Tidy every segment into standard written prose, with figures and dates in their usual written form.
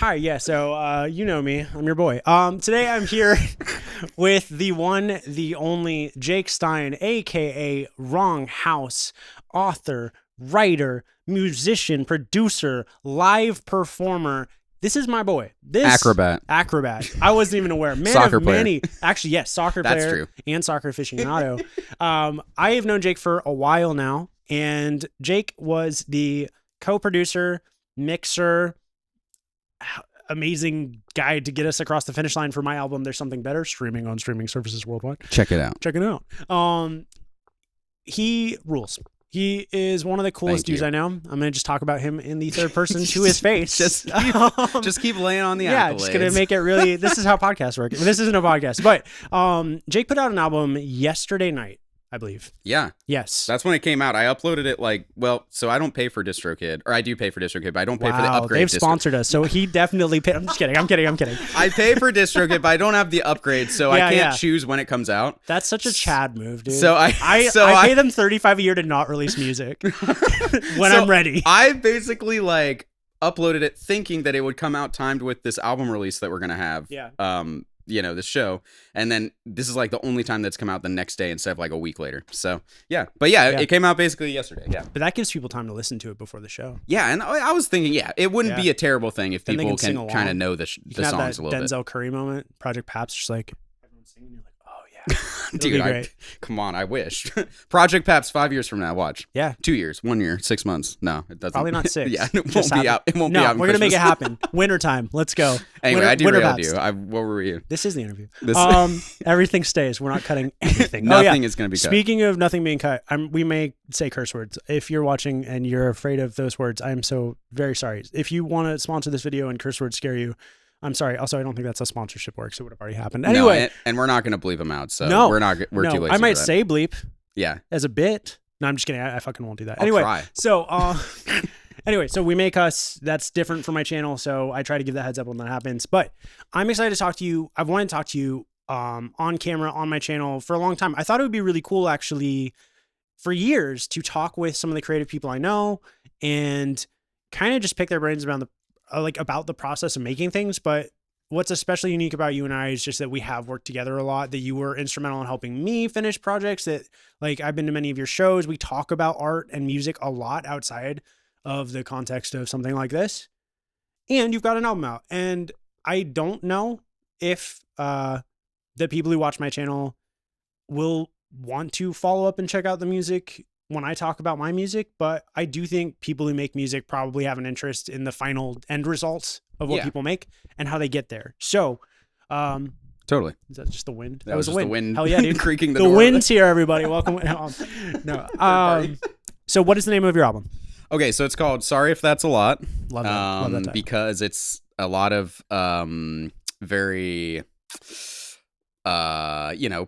Hi, yeah, so you know me. I'm your boy. Today I'm here with the one, the only Jake Stein, aka WRNG HAUS, author, writer, musician, producer, live performer. This is my boy. Acrobat. I wasn't even aware. Man Soccer of player. many. Actually, yes, soccer That's player true. and soccer aficionado. I have known Jake for a while now, and Jake was the co-producer, mixer, amazing guy to get us across the finish line for my album There's Something Better, streaming on streaming services worldwide. Check it out. Check it out. He rules. He is one of the coolest Thank dudes you. I know. I'm gonna just talk about him in the third person to his face. Just keep laying on the yeah, accolades. just gonna make it really. This is how podcasts work. This isn't a podcast, but Jake put out an album yesterday night, I believe. Yeah, Yes. that's when it came out. I uploaded it so I don't pay for DistroKid, or I do pay for DistroKid, but I don't pay for the upgrade. They've sponsored us, so he definitely paid. I'm just kidding. I'm kidding. I pay for DistroKid, but I don't have the upgrade, so I can't choose when it comes out. That's such a Chad move, dude. So I pay them $35 a year to not release music when I'm ready. I basically uploaded it thinking that it would come out timed with this album release that we're gonna have. Yeah. This show, and then this is the only time that's come out the next day instead of a week later. So yeah, but it came out basically yesterday. Yeah, but that gives people time to listen to it before the show. Yeah, and I was thinking, it wouldn't be a terrible thing if then people can kind of know the songs a little bit. Denzel Curry moment, Project Paps, just everyone's singing, you're like, oh yeah, dude, come on, I wish. Project Paps 5 years from now, watch. Yeah, 2 years, 1 year, 6 months. No, it doesn't. Probably not 6. Yeah, it won't be out. It won't be out. We're gonna make it happen. Wintertime, let's go. Anyway, I derailed you. What were you? This is the interview. Everything stays. We're not cutting anything. Nothing is gonna be cut. Speaking of nothing being cut, we may say curse words. If you're watching and you're afraid of those words, I'm so very sorry. If you want to sponsor this video and curse words scare you, I'm sorry. Also, I don't think that's how sponsorship works. It would have already happened. Anyway, no, and we're not going to bleep them out. So no, we're too lazy. I might for that. say bleep. Yeah. As a bit. No, I'm just kidding. I fucking won't do that. I'll anyway, try. So anyway, so we make us. That's different for my channel. So I try to give that heads up when that happens. But I'm excited to talk to you. I've wanted to talk to you on camera on my channel for a long time. I thought it would be really cool, actually, for years to talk with some of the creative people I know and kind of just pick their brains around about the process of making things. But what's especially unique about you and I is just that we have worked together a lot, that you were instrumental in helping me finish projects, that I've been to many of your shows. We talk about art and music a lot outside of the context of something like this. And you've got an album out. And I don't know if the people who watch my channel will want to follow up and check out the music when I talk about my music, but I do think people who make music probably have an interest in the final end results of what people make and how they get there. So, totally. Is that just the wind? That was just the wind. Hell yeah, dude. Creaking the door. door. The wind's here, everybody. Welcome. No. So what is the name of your album? Okay, so it's called Sorry If That's a Lot. Love that. Love that title. Because it's a lot of very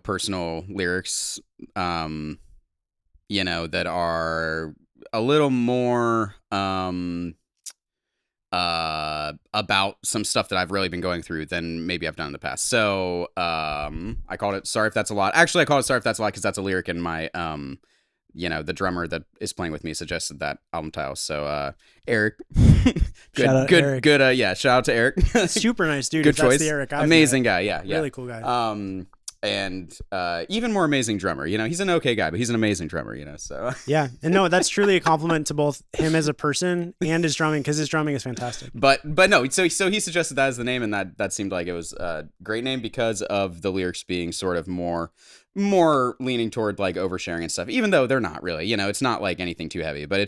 personal lyrics that are a little more about some stuff that I've really been going through than maybe I've done in the past. So I called it Sorry If That's a Lot. Actually, I called it Sorry If That's a Lot because that's a lyric in my the drummer that is playing with me suggested that album title. So Eric, Eric. Shout out to Eric. Super nice dude. Good choice. That's the Eric amazing guy. Yeah. Really cool guy. And even more amazing drummer. He's an okay guy, but he's an amazing drummer. So yeah, and no, that's truly a compliment to both him as a person and his drumming, because his drumming is fantastic. But no, so he suggested that as the name, and that seemed like it was a great name because of the lyrics being sort of more leaning toward oversharing and stuff, even though they're not really. It's not anything too heavy, but I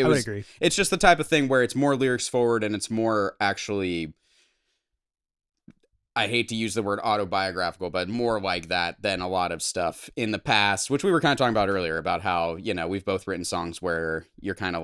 would agree. It's just the type of thing where it's more lyrics forward and it's more actually, I hate to use the word autobiographical, but more like that than a lot of stuff in the past, which we were kind of talking about earlier, about how, we've both written songs where you're kind of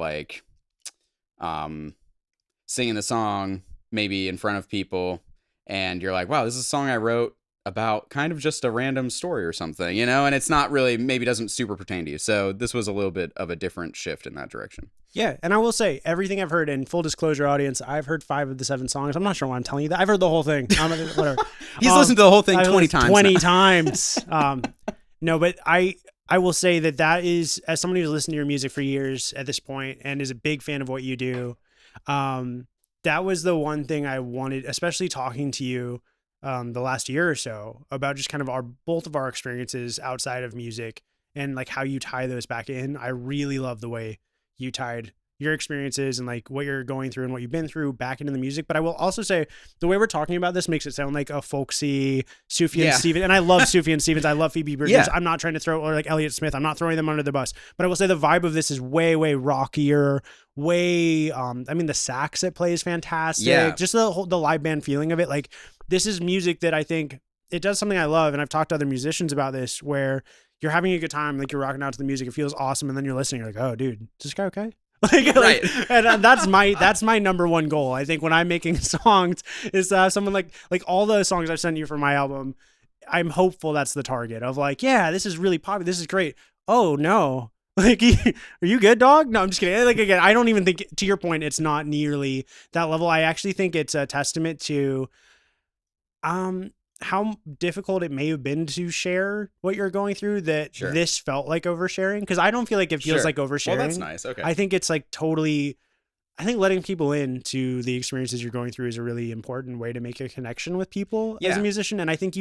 singing the song maybe in front of people and you're like, wow, this is a song I wrote about kind of just a random story or something, and it's not really, maybe doesn't super pertain to you. So this was a little bit of a different shift in that direction. Yeah, and I will say, everything I've heard, in full disclosure, audience, I've heard 5 of the 7 songs. I'm not sure why I'm telling you that. I've heard the whole thing. Whatever. He's listened to the whole thing 20 times. 20 times. No, but I will say that is, as somebody who's listened to your music for years at this point and is a big fan of what you do, that was the one thing I wanted, especially talking to you the last year or so about just kind of both of our experiences outside of music and like how you tie those back in. I really love the way you tied your experiences and like what you're going through and what you've been through back into the music. But I will also say the way we're talking about this makes it sound like a folksy Sufjan Stevens. And I love Sufjan Stevens. I love Phoebe Bridgers. I'm not trying to throw, or like Elliott Smith. I'm not throwing them under the bus, but I will say the vibe of this is way, way rockier, way, I mean, the sax it plays fantastic. Yeah. Just the live band feeling of it. Like this is music that I think it does something I love. And I've talked to other musicians about this where you're having a good time. Like you're rocking out to the music. It feels awesome. And then you're listening. You're like, oh dude, is this guy okay? Right. And that's my number one goal. I think when I'm making songs is to have someone like all the songs I've sent you for my album, I'm hopeful that's the target of like, yeah, this is really popular. This is great. Oh no. Like, are you good, dog? No, I'm just kidding. Like, again, I don't even think, to your point, it's not nearly that level. I actually think it's a testament to, how difficult it may have been to share what you're going through that this felt like oversharing. Because I don't feel like it feels like oversharing. Well, that's nice. Okay. I think it's like totally, I think letting people into the experiences you're going through is a really important way to make a connection with people as a musician. And I think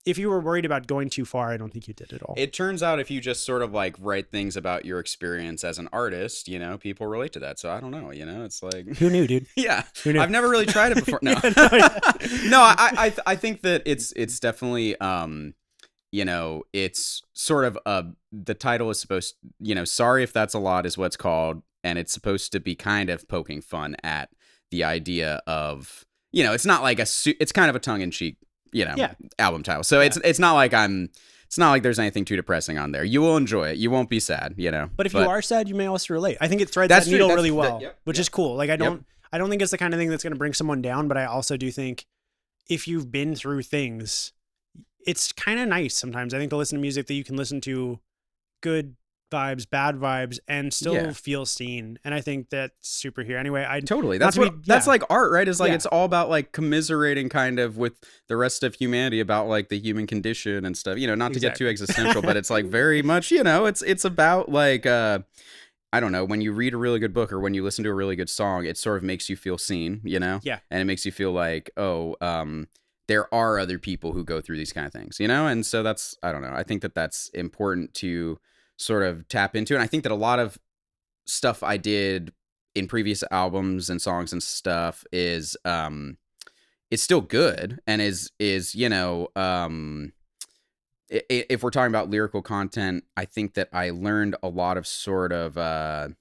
if you were worried about going too far, I don't think you did at all. It turns out if you just sort of like write things about your experience as an artist, you know, people relate to that. So I don't know, you know, it's like, who knew, dude? Yeah. Who knew? I've never really tried it before. No, no, I think that it's definitely, you know, it's sort of the title is supposed, you know, Sorry If That's a Lot is what's called. And it's supposed to be kind of poking fun at the idea of, you know, it's not like it's kind of a tongue in cheek, you know, album title. So it's not like there's anything too depressing on there. You will enjoy it. You won't be sad, you know. But if you are sad, you may also relate. I think it threads that needle really well, which is cool. Like I don't think it's the kind of thing that's going to bring someone down, but I also do think if you've been through things, it's kind of nice sometimes, I think, to listen to music that you can listen to good vibes, bad vibes, and still feel seen. And I think that's super here. Anyway, that's like art, right? Is like it's all about like commiserating kind of with the rest of humanity about like the human condition and stuff. You know, not to get too existential, but it's like very much, you know, it's about like I don't know, when you read a really good book or when you listen to a really good song, it sort of makes you feel seen, you know? Yeah. And it makes you feel like, there are other people who go through these kind of things, you know? And so that's, I don't know, I think that that's important to sort of tap into. And I think that a lot of stuff I did in previous albums and songs and stuff is it's still good and is you know, if we're talking about lyrical content, I think that I learned a lot of sort of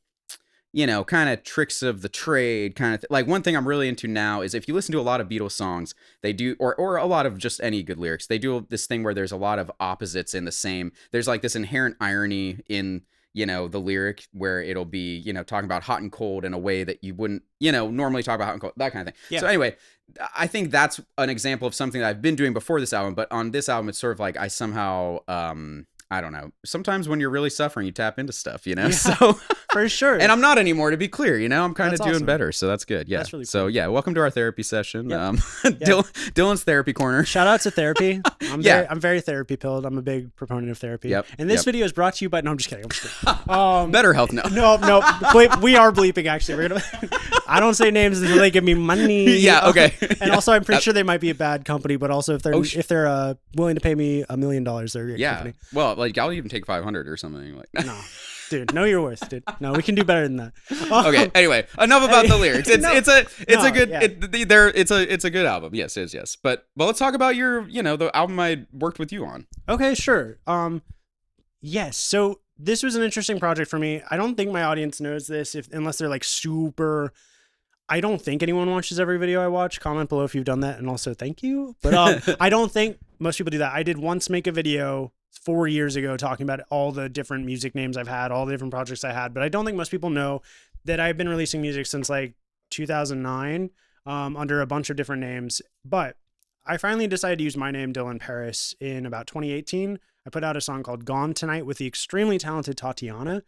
you know, kind of tricks of the trade kind of like one thing I'm really into now is if you listen to a lot of Beatles songs, they do, or a lot of just any good lyrics, they do this thing where there's a lot of opposites in the same, there's like this inherent irony in, you know, the lyric where it'll be, you know, talking about hot and cold in a way that you wouldn't, you know, normally talk about hot and cold, that kind of thing. Yeah. So anyway, I think that's an example of something that I've been doing before this album, but on this album, it's sort of like I somehow, I don't know. Sometimes when you're really suffering, you tap into stuff, you know? Yeah, so for sure. And I'm not anymore, to be clear, you know? I'm kind of doing awesome. Better, so that's good. Yeah. That's really cool. So yeah, welcome to our therapy session. Yep. Dylan's therapy corner. Shout out to therapy. I'm very therapy pilled. I'm a big proponent of therapy. Yep. And this video is brought to you by, no, I'm just kidding. Better Health, no. No. We are bleeping, actually. We're gonna. I don't say names until they give me money. Yeah, okay. And also, I'm pretty sure they might be a bad company, but also if they're willing to pay me $1 million, they're a great company. Well, like I'll even take 500 or something like that. No. Dude, know your worth, dude. No, we can do better than that. Okay. Anyway, enough about the lyrics. It's a good album. Yes. But let's talk about the album I worked with you on. Okay, sure. Yes. So this was an interesting project for me. I don't think my audience knows this unless they're like super. I don't think anyone watches every video I watch. Comment below if you've done that, and also thank you. But I don't think most people do that. I did once make a video 4 years ago talking about all the different music names I've had, all the different projects I had, but I don't think most people know that I've been releasing music since like 2009 under a bunch of different names. But I finally decided to use my name, Dylan Paris, in about 2018. I put out a song called Gone Tonight with the extremely talented Tatiana,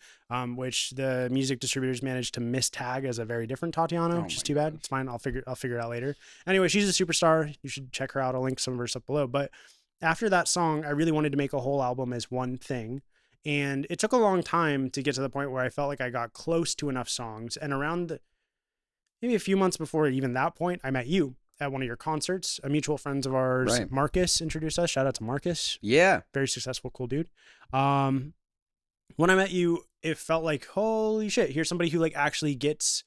which the music distributors managed to mistag as a very different Tatiana, which is too bad. It's fine. I'll figure it out later. Anyway, she's a superstar. You should check her out. I'll link some of her stuff below. But after that song, I really wanted to make a whole album as one thing. And it took a long time to get to the point where I felt like I got close to enough songs. And maybe a few months before even that point, I met you at one of your concerts. A mutual friend of ours, Right. Marcus, introduced us. Shout out to Marcus. Yeah. Very successful, cool dude. When I met you, it felt like, holy shit, here's somebody who like actually gets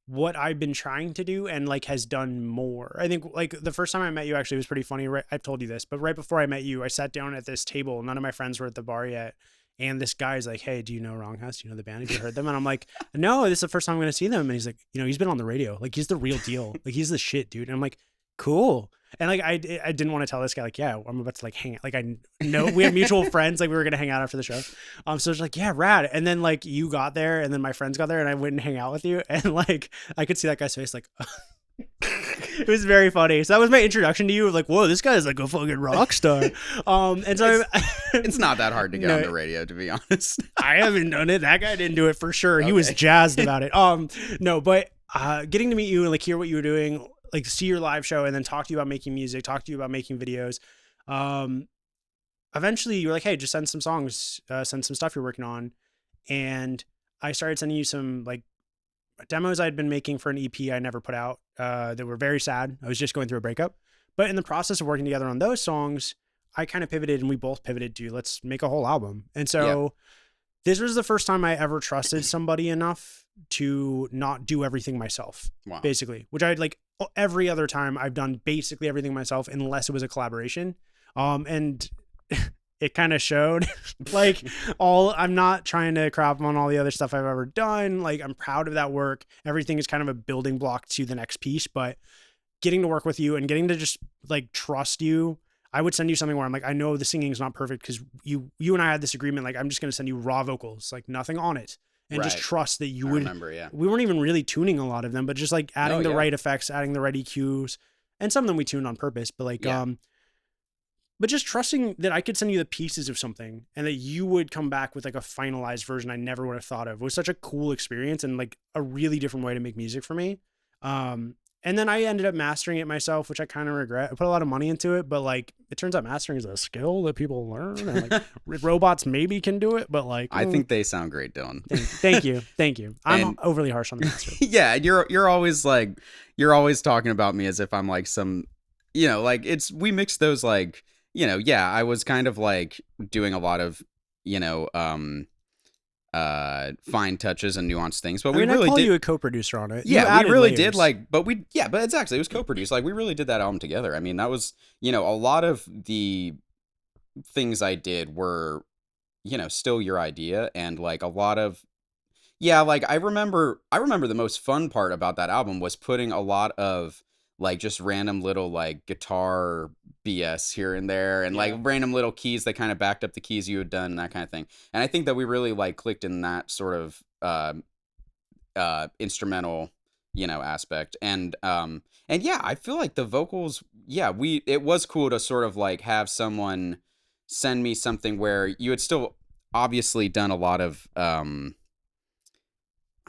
what I've been trying to do and like has done more. I think like the first time I met you actually was pretty funny. Right, I've told you this, but right before I met you, I sat down at this table. None of my friends were at the bar yet. And this guy's like, hey, do you know WRNG HAUS? Do you know the band? Have you heard them? And I'm like, no, this is the first time I'm going to see them. And he's like, he's been on the radio. Like, he's the real deal. Like, he's the shit, dude. And I'm like, cool. And like, I didn't want to tell this guy, like, yeah, I'm about to like hang out. Like, I know we have mutual friends. Like, we were going to hang out after the show. So it's like, yeah, rad. And then like you got there and then my friends got there and I went and hang out with you. And like, I could see that guy's face like, it was very funny. So that was my introduction to you. Like, whoa, this guy's like a fucking rock star. And so it's not that hard to get on the radio, to be honest. I haven't done it. That guy didn't do it for sure. He was jazzed about it. No, but getting to meet you and like hear what you were doing, like see your live show and then talk to you about making music, talk to you about making videos. Eventually you were like, hey, just send some songs, send some stuff you're working on. And I started sending you some like demos I'd been making for an EP I never put out that were very sad. I was just going through a breakup. But in the process of working together on those songs, I kind of pivoted and we both pivoted to let's make a whole album. And so this was the first time I ever trusted somebody enough to not do everything myself, basically, which I'd like every other time I've done basically everything myself unless it was a collaboration. And it kind of showed like I'm not trying to crap on all the other stuff I've ever done. Like I'm proud of that work. Everything is kind of a building block to the next piece, but getting to work with you and getting to just like trust you. I would send you something where I'm like, I know the singing is not perfect because you and I had this agreement. Like I'm just going to send you raw vocals, like nothing on it. And just trust that you would remember. Yeah. We weren't even really tuning a lot of them, but just like adding the right effects, adding the right EQs, and some of them we tuned on purpose, but like, but just trusting that I could send you the pieces of something and that you would come back with like a finalized version I never would have thought of. It was such a cool experience and like a really different way to make music for me. And then I ended up mastering it myself, which I kind of regret. I put a lot of money into it, but like it turns out mastering is a skill that people learn. And like robots maybe can do it, but like I think they sound great, Dylan. Thank you. I'm overly harsh on the master. Yeah, you're always talking about me as if I'm like some, like we mixed those like, I was kind of like doing a lot of, fine touches and nuanced things, but I really call you a co-producer on it. Yeah, we really did but it's actually, it was co-produced. Like we really did that album together. I mean, that was, a lot of the things I did were, still your idea. And like a lot of, like I remember the most fun part about that album was putting a lot of like just random little like guitar BS here and there and like random little keys that kind of backed up the keys you had done and that kind of thing. And I think that we really like clicked in that sort of instrumental, aspect. And yeah, I feel like the vocals, it was cool to sort of like have someone send me something where you had still obviously done a lot of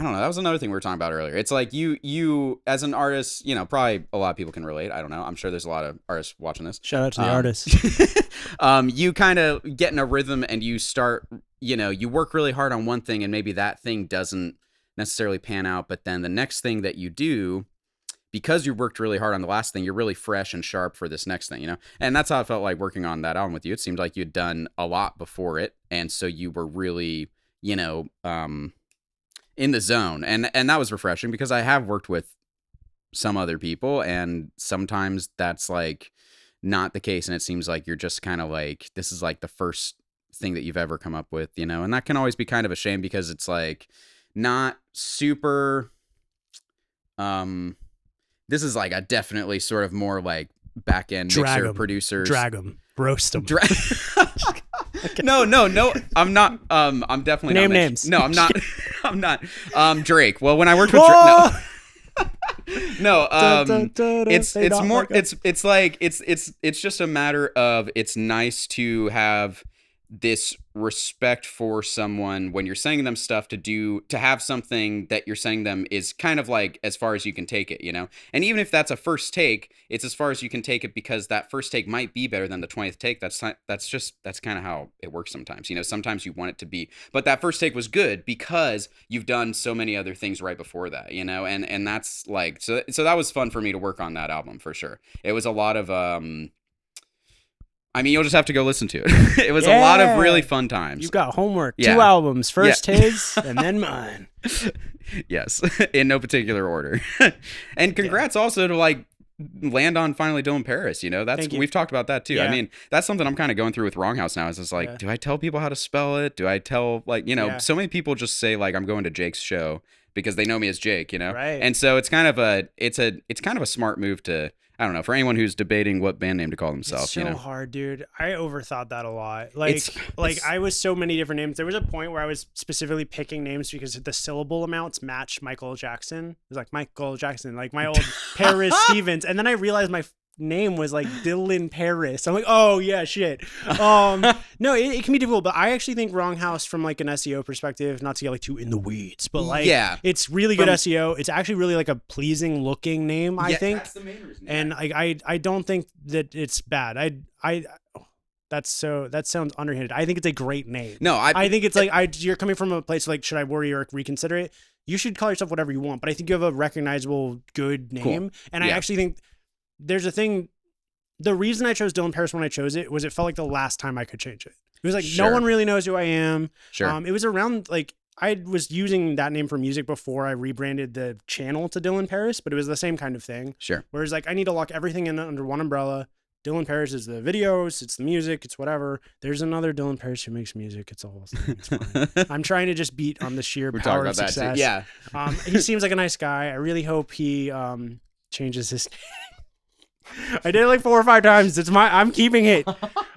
I don't know. That was another thing we were talking about earlier. It's like you as an artist, probably a lot of people can relate. I don't know. I'm sure there's a lot of artists watching this. Shout out to the artists. You kind of get in a rhythm and you start, you work really hard on one thing and maybe that thing doesn't necessarily pan out. But then the next thing that you do, because you worked really hard on the last thing, you're really fresh and sharp for this next thing, And that's how it felt like working on that album with you. It seemed like you'd done a lot before it. And so you were really, in the zone. And that was refreshing because I have worked with some other people and sometimes that's like not the case. And it seems like you're just kind of like, this is like the first thing that you've ever come up with, and that can always be kind of a shame because it's like not super, this is like a definitely sort of more like back end mixer producers. Drag them. Roast them. Okay. No. I'm not. I'm definitely name not names. No, I'm not. I'm not. Drake. Well, when I worked with Drake, no. It's more. It's like it's just a matter of it's nice to have this respect for someone when you're sending them stuff to have something that you're sending them is kind of like as far as you can take it, you know? And even if that's a first take, it's as far as you can take it because that first take might be better than the 20th take. That's kind of how it works sometimes. You know, sometimes you want it to be, but that first take was good because you've done so many other things right before that, you know? And that's like, so that was fun for me to work on that album for sure. It was a lot of, I mean, you'll just have to go listen to it. It was a lot of really fun times. You've got homework. Yeah. 2 albums. First his, and then mine. Yes, in no particular order. And congrats also to like land on finally Dylan Paris. You know, we've talked about that too. Yeah. I mean, that's something I'm kind of going through with WRNG HAUS now. Is just like, do I tell people how to spell it? Do I tell so many people just say like I'm going to Jake's show because they know me as Jake. You know, right? And so it's kind of a smart move to. I don't know, for anyone who's debating what band name to call themselves. It's so hard, dude. I overthought that a lot. I was so many different names. There was a point where I was specifically picking names because the syllable amounts matched Michael Jackson. It was like Michael Jackson, like my old Paris Stevens. And then I realized my name was like Dylan Paris. I'm like, oh yeah, shit. No, it can be difficult, but I actually think WRNG HAUS from like an SEO perspective, not to get like too in the weeds, but like it's really good SEO. It's actually really like a pleasing looking name, I think. That's the main reason. And I don't think that it's bad. That sounds underhanded. I think it's a great name. No, I think it's like you're coming from a place like, should I worry or reconsider it? You should call yourself whatever you want, but I think you have a recognizable good name. Cool. And I actually think there's a thing. The reason I chose Dylan Paris when I chose it was it felt like the last time I could change it. It was like, no one really knows who I am. Sure. It was around like I was using that name for music before I rebranded the channel to Dylan Paris, but it was the same kind of thing. Sure. Whereas like I need to lock everything in under one umbrella. Dylan Paris is the videos, it's the music, it's whatever. There's another Dylan Paris who makes music. It's a whole thing. It's fine. I'm trying to just beat on the sheer power of success. That too. Yeah. He seems like a nice guy. I really hope he changes his name. I did it like 4 or 5 times. I'm keeping it.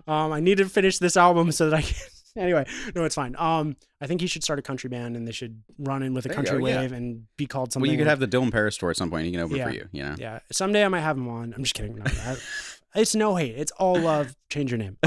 I need to finish this album so that I can. Anyway, no, it's fine. I think he should start a country band and they should run in with a country wave and be called something. Well, you could have the Dylan Paris tour at some point. He can open for you. You know. Yeah. Someday I might have him on. I'm just kidding. No, it's no hate. It's all love. Change your name.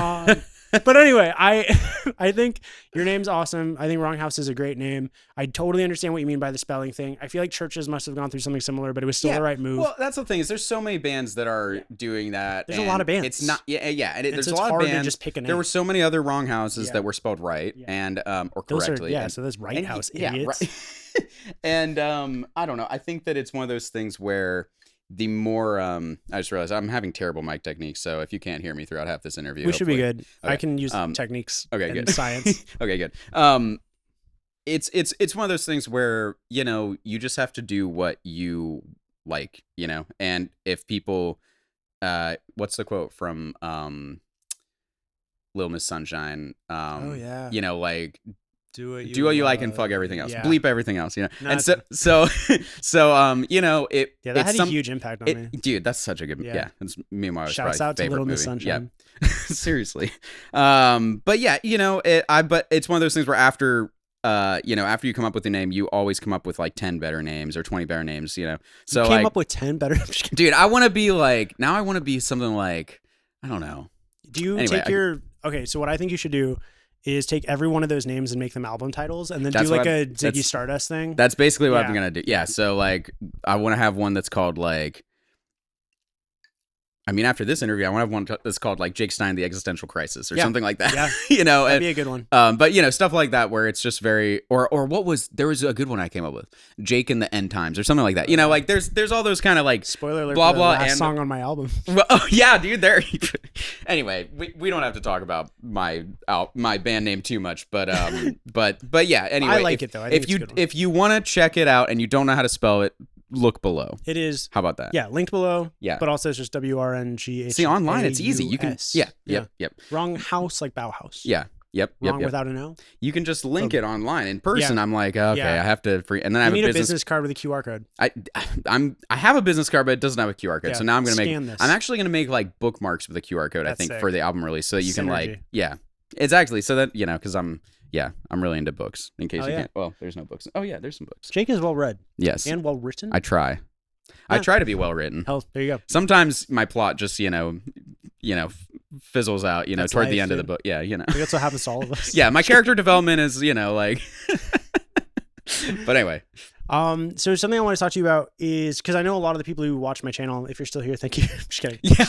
But anyway, I think your name's awesome. I think WRNG HAUS is a great name. I totally understand what you mean by the spelling thing. I feel like Churches must have gone through something similar, but it was still the right move. Well, that's the thing is there's so many bands that are doing that. There's a lot of bands. It's not, and there's a lot hard of bands. To just pick a name. There were so many other WRNG HAUSes that were spelled right and or correctly. So that's Right House idiots. Right. And I don't know. I think that it's one of those things where the more I just realized I'm having terrible mic techniques, so if you can't hear me throughout half this interview, we should be good. Okay. I can use techniques. Okay, and good. Science. Okay, good. It's one of those things where you just have to do what you like, and if people, what's the quote from Little Miss Sunshine? Like. Do what you like and fuck everything else. Bleep everything else, No, and so it. Yeah, that had a huge impact on me, dude. That's such a good. Yeah, it's me and my shouts out to Little Miss Sunshine. Yeah, seriously. But yeah, but it's one of those things where after after you come up with a name, you always come up with like 10 better names or 20 better names. So you came up with 10 better. Dude, I want to be like now. I want to be something like I don't know. Do you take your okay? So what I think you should do is take every one of those names and make them album titles and then do like a Ziggy Stardust thing. That's basically what I'm going to do. Yeah. So like, I want to have one that's called like, after this interview, I want to have one that's called like Jake Stein, The Existential Crisis or something like that. Yeah. That'd be a good one. But stuff like that where it's just very, or there was a good one I came up with, Jake and the End Times or something like that. Like there's all those kind of like spoiler alert, blah, blah, last song on my album. Well, oh yeah, dude, there. Anyway, we don't have to talk about my band name too much, but yeah, anyway. I like it though. I think if you want to check it out and you don't know how to spell it, look below. It is. How about that? Yeah, linked below. Yeah. But also it's just WRNG HAUS. See, online it's easy. You can Yep. WRNG HAUS like Bauhaus. Yeah. Yep. Wrong without an L. You can just link it online. In person, I'm like, okay, I have to and then I have a business card with a QR code. I have a business card, but it doesn't have a QR code. Yeah, so now I'm gonna make this. I'm actually gonna make like bookmarks with a QR code, I think, sick. for the album release. So that you can Synergy. exactly. So that because I'm really into books. In case you can't. Well, there's no books. Oh yeah, there's some books. Jake is well read. Yes. And well written. I try. I try to be well written. Hell, there you go. Sometimes my plot just fizzles out, That's toward life, the end of the dude. book. Yeah, I think that's what happens to all of us. Yeah, my character development is, like. But anyway. So something I want to talk to you about is because I know a lot of the people who watch my channel. If you're still here, thank you. I'm just kidding. Yeah.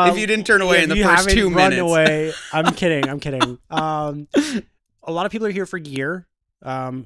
If you didn't turn away in the first 2 minutes, run away. I'm kidding. I'm kidding. A lot of people are here for gear,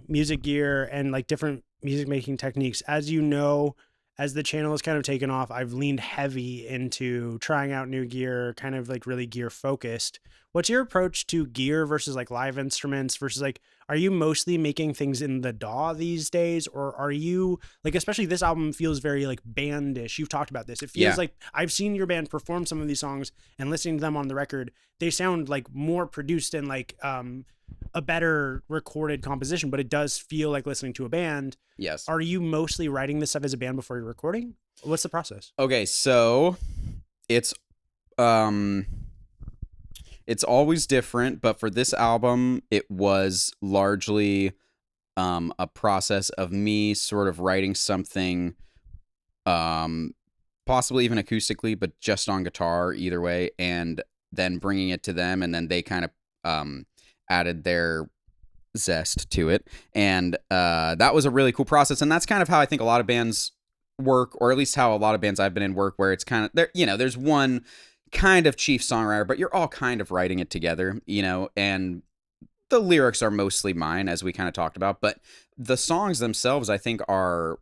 music gear, and like different music making techniques. As you know, as the channel has kind of taken off, I've leaned heavy into trying out new gear, kind of like really gear focused. What's your approach to gear versus like live instruments versus like, are you mostly making things in the DAW these days? Or are you like, especially this album feels very like bandish. You've talked about this. It feels like I've seen your band perform some of these songs and listening to them on the record, they sound like more produced and like, a better recorded composition, but it does feel like listening to a band. Yes. Are you mostly writing this stuff as a band before you're recording? What's the process? Okay, so it's always different, but for this album, it was largely a process of me sort of writing something, possibly even acoustically, but just on guitar, either way, and then bringing it to them, and then they kind of added their zest to it, and that was a really cool process. And that's kind of how I think a lot of bands work, or at least how a lot of bands I've been in work, where it's kind of there, there's one kind of chief songwriter, but you're all kind of writing it together, and the lyrics are mostly mine, as we kind of talked about, but the songs themselves I think are,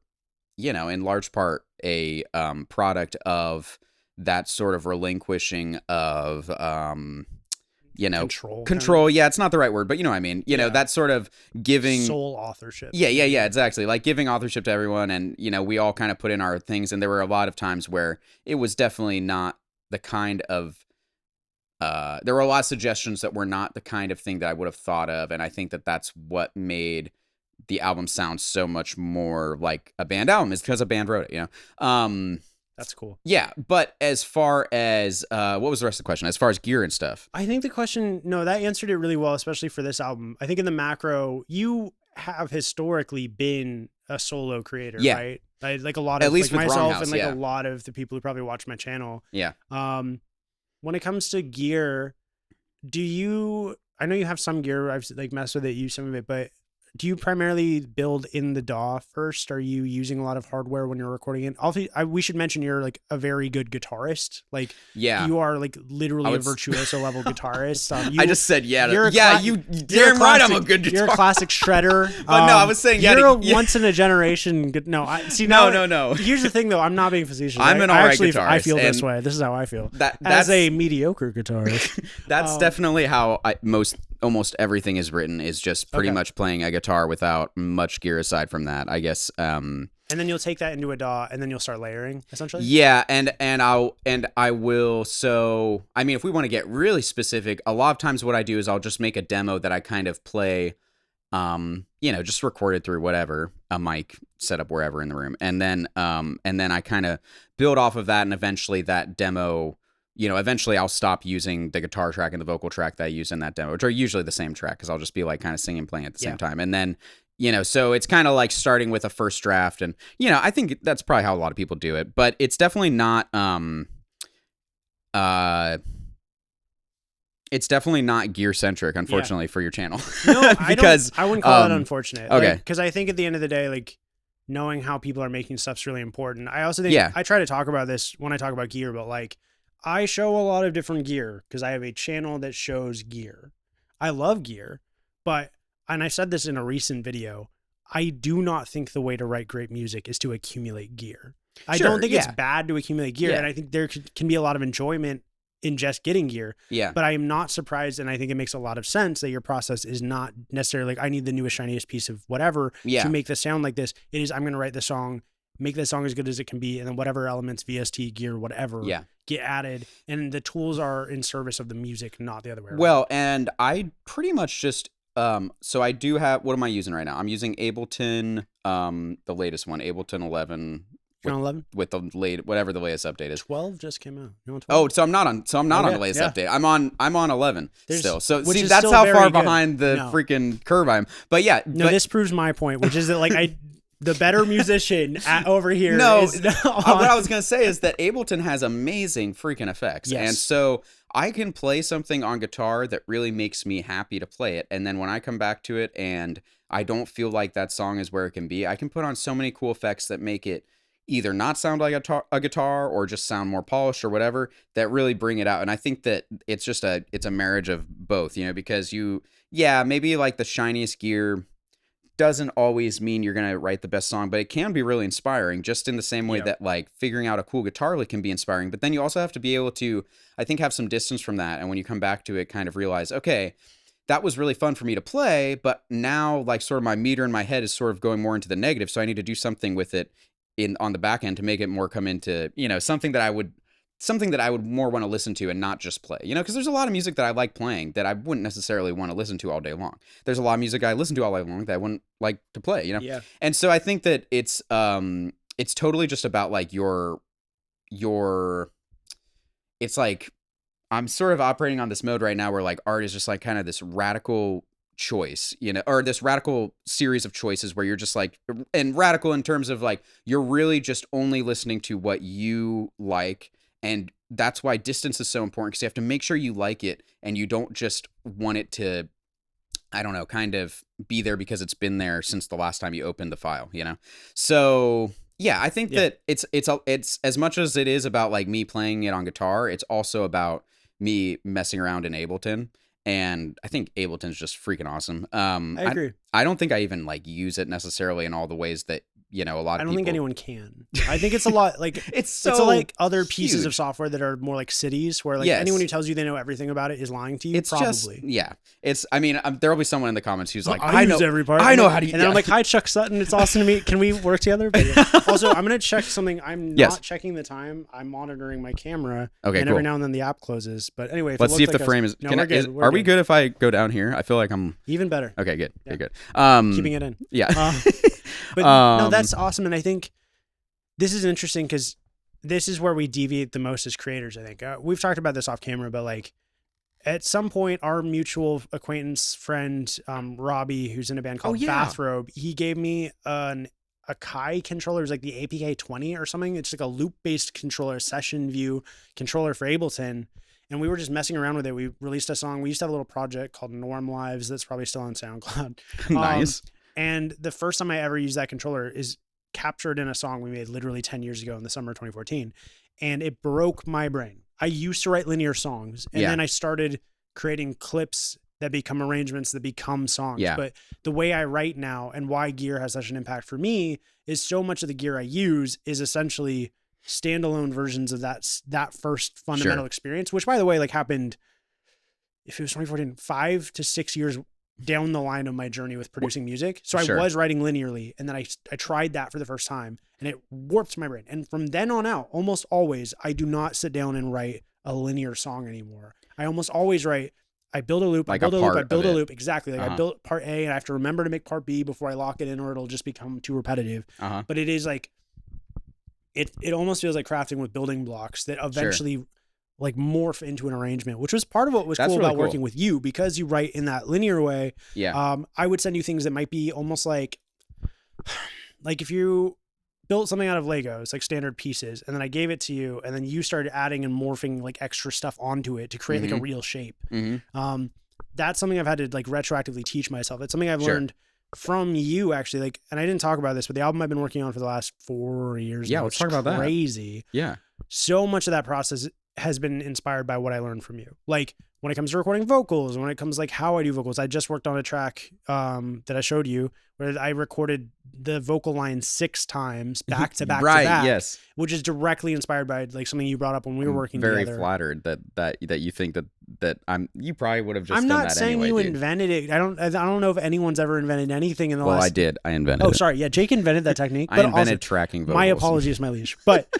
in large part a product of that sort of relinquishing of control. Yeah, it's not the right word, but you know what I mean. That sort of giving sole authorship. Yeah, exactly. Like giving authorship to everyone, and we all kind of put in our things, and there were a lot of times where it was definitely not the kind of there were a lot of suggestions that were not the kind of thing that I would have thought of, and I think that that's what made the album sound so much more like a band album, is because a band wrote it. That's cool. Yeah, but as far as what was the rest of the question? As far as gear and stuff, I think the question, no, that answered it really well, especially for this album. I think in the macro, you have historically been a solo creator, right? Like a lot of, at least like with myself WRNG HAUS, and like a lot of the people who probably watch my channel. Yeah. When it comes to gear, I know you have some gear. I've like messed with it, used some of it, but do you primarily build in the DAW first? Are you using a lot of hardware when you're recording it? We should mention you're like a very good guitarist. Like, you are like literally a virtuoso level guitarist. I just said, you damn right, I'm a good guitarist. You're a classic shredder. But no, I was saying, you're a once in a generation. No. Here's the thing, though. I'm not being facetious. I'm an alright guitarist. I feel this way. This is how I feel. As a mediocre guitarist. That's definitely how almost everything is written, is just pretty much playing a guitar without much gear aside from that, I guess. And then you'll take that into a DAW, and then you'll start layering, essentially. Yeah, and I will. So I mean, if we want to get really specific, a lot of times what I do is I'll just make a demo that I kind of play, just record it through whatever, a mic set up wherever in the room, and then I kind of build off of that, and eventually that demo. Eventually I'll stop using the guitar track and the vocal track that I use in that demo, which are usually the same track, because I'll just be like kind of singing and playing at the same time. And then, so it's kind of like starting with a first draft. And, I think that's probably how a lot of people do it. But it's definitely not gear-centric, unfortunately, for your channel. No, because I wouldn't call it unfortunate. Okay. Because I think at the end of the day, like, knowing how people are making stuff's really important. I also think I try to talk about this when I talk about gear, but like I show a lot of different gear because I have a channel that shows gear. I love gear, and I said this in a recent video, I do not think the way to write great music is to accumulate gear. I don't think it's bad to accumulate gear, and I think there can be a lot of enjoyment in just getting gear. Yeah. But I am not surprised, and I think it makes a lot of sense that your process is not necessarily like, I need the newest, shiniest piece of whatever to make this sound like this. It is, I'm going to write the song, make the song as good as it can be, and then whatever elements, VST, gear, whatever, get added. And the tools are in service of the music, not the other way around. Well, and I pretty much just, so I do have, what am I using right now? I'm using Ableton, the latest one, Ableton 11. With the whatever the latest update is. 12 just came out. You want 12? Oh, so I'm not on the latest update. I'm on 11 still. So see, that's how far behind the freaking curve I am. But yeah. No, this proves my point, which is that like the better musician over here. No, is what I was gonna say is that Ableton has amazing freaking effects, Yes. and so I can play something on guitar that really makes me happy to play it, and then when I come back to it and I don't feel like that song is where it can be, I can put on so many cool effects that make it either not sound like a guitar or just sound more polished or whatever, that really bring it out. And I think that it's just it's a marriage of both, you know, because maybe like the shiniest gear doesn't always mean you're going to write the best song, but it can be really inspiring, just in the same way that like figuring out a cool guitar lick can be inspiring. But then you also have to be able to, I think, have some distance from that. And when you come back to it, kind of realize, okay, that was really fun for me to play, but now like sort of my meter in my head is sort of going more into the negative. So I need to do something with it on the back end to make it more come into, you know, something that I would more want to listen to and not just play, you know, because there's a lot of music that I like playing that I wouldn't necessarily want to listen to all day long. There's a lot of music I listen to all day long that I wouldn't like to play, you know? Yeah. And so I think that it's totally just about like it's like, I'm sort of operating on this mode right now where like art is just like kind of this radical choice, you know, or this radical series of choices where you're just like, and radical in terms of like, you're really just only listening to what you like. And that's why distance is so important, because you have to make sure you like it and you don't just want it to, I don't know, kind of be there because it's been there since the last time you opened the file, you know? So yeah, I think that it's as much as it is about like me playing it on guitar, it's also about me messing around in Ableton. And I think Ableton's just freaking awesome. I agree. I don't think I even like use it necessarily in all the ways that, you know, a lot of people. I don't think anyone can. I think it's a lot like it's like other pieces of software that are more like cities where like anyone who tells you they know everything about it is lying to you. It's probably. I mean, there'll be someone in the comments who's like, I know every part. I know how to. And then I'm like, hi, Chuck Sutton. It's awesome to meet. Can we work together? But also, I'm gonna check something. I'm not checking the time. I'm monitoring my camera. Okay, and every now and then the app closes. But anyway, let's see if the frame is. No, we're good. Are we good if I go down here? I feel like I'm even better. Okay, good. Okay, good. Keeping it in. Yeah. But no, that's awesome. And I think this is interesting because this is where we deviate the most as creators, I think. We've talked about this off camera, but like at some point, our mutual acquaintance friend, Robbie, who's in a band called Bathrobe, he gave me a Kai controller. It's like the APK 20 or something. It's like a loop-based controller, session view controller for Ableton. And we were just messing around with it. We released a song. We used to have a little project called Norm Lives that's probably still on SoundCloud. Nice. And the first time I ever used that controller is captured in a song we made literally 10 years ago in the summer of 2014. And it broke my brain. I used to write linear songs, and then I started creating clips that become arrangements that become songs. Yeah. But the way I write now and why gear has such an impact for me is so much of the gear I use is essentially standalone versions of that first fundamental experience, which by the way, like happened, if it was 2014, 5 to 6 years down the line of my journey with producing music. So I was writing linearly, and then I tried that for the first time, and it warped my brain. And from then on out, almost always, I do not sit down and write a linear song anymore. I almost always write, I build a loop, like I build a loop. Exactly. Like I built part A, and I have to remember to make part B before I lock it in, or it'll just become too repetitive. But it is like, it almost feels like crafting with building blocks that eventually like morph into an arrangement, which was part of what was cool about working with you, because you write in that linear way. I would send you things that might be almost like if you built something out of Legos, like standard pieces, and then I gave it to you, and then you started adding and morphing like extra stuff onto it to create like a real shape. That's something I've had to like retroactively teach myself. It's something I've learned from you actually, like, and I didn't talk about this, but the album I've been working on for the last 4 years. Yeah, let's talk about that. Crazy. Yeah. So much of that process has been inspired by what I learned from you. Like when it comes to recording vocals, when it comes like how I do vocals, I just worked on a track that I showed you where I recorded the vocal line 6 times back to back to back. Yes. Which is directly inspired by like something you brought up when we were working very together. Flattered that you think that you probably would have just I'm done not that saying anyway, you dude. invented it. I don't know if anyone's ever invented anything in the last. Well, I did. I invented it. Oh, sorry. Yeah, Jake invented that technique. I invented tracking vocals. My apologies, my liege. But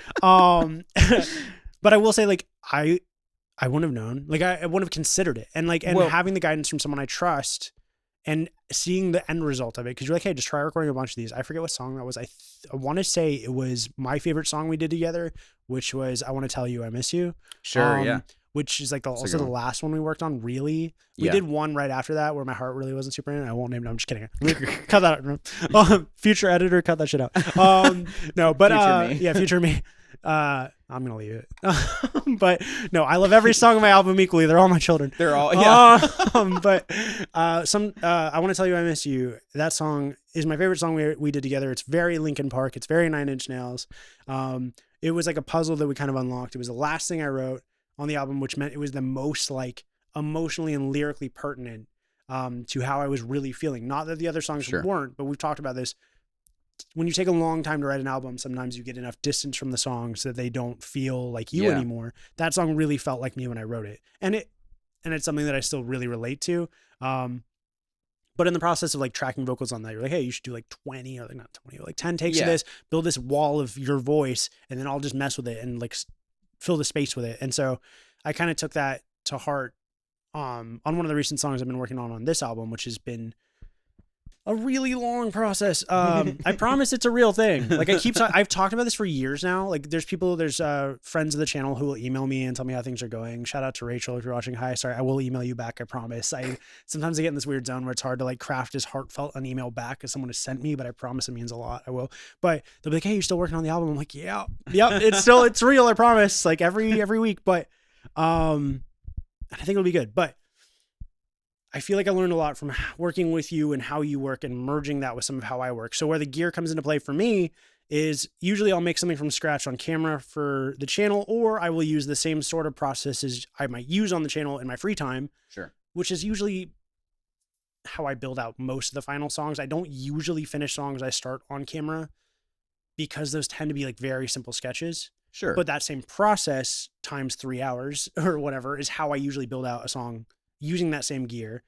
but I will say, like, I wouldn't have known. Like, I wouldn't have considered it. And like, having the guidance from someone I trust and seeing the end result of it, because you're like, hey, just try recording a bunch of these. I forget what song that was. I want to say it was my favorite song we did together, which was "I Want to Tell You I Miss You." Sure, yeah. which is like a also good the one. last one we worked on. Really, we Yeah. did one right after that where my heart really wasn't super in it. I won't name it. I'm just kidding. Cut that out. Future editor, cut that shit out. No, but Future me. yeah, future me. I'm gonna leave it. But no, I love every song on my album equally. They're all my children. They're all But I want to tell you I miss you. That song is my favorite song we did together. It's very Linkin Park. It's very Nine Inch Nails. It was like a puzzle that we kind of unlocked. It was the last thing I wrote on the album, which meant it was the most like emotionally and lyrically pertinent to how I was really feeling. Not that the other songs weren't, but we've talked about this. When you take a long time to write an album, sometimes you get enough distance from the songs that they don't feel like you anymore. That song really felt like me when I wrote it. And it's something that I still really relate to. But in the process of like tracking vocals on that, you're like, hey, you should do like 20 or like not 20, like 10 takes of this, build this wall of your voice, and then I'll just mess with it and like fill the space with it. And so I kind of took that to heart on one of the recent songs I've been working on this album, which has been a really long process. I promise it's a real thing. Like I've talked about this for years now. Like there's friends of the channel who will email me and tell me how things are going. Shout out to Rachel if you're watching. Hi, sorry, I will email you back. I promise. Sometimes I get in this weird zone where it's hard to like craft as heartfelt an email back as someone has sent me, but I promise it means a lot. I will. But they'll be like, hey, you still working on the album? I'm like, yeah, it's real. I promise. Like every week, but I think it'll be good. But I feel like I learned a lot from working with you and how you work and merging that with some of how I work. So where the gear comes into play for me is usually I'll make something from scratch on camera for the channel, or I will use the same sort of processes I might use on the channel in my free time. Sure. Which is usually how I build out most of the final songs. I don't usually finish songs I start on camera because those tend to be like very simple sketches. Sure. But that same process times 3 hours or whatever is how I usually build out a song using that same gear.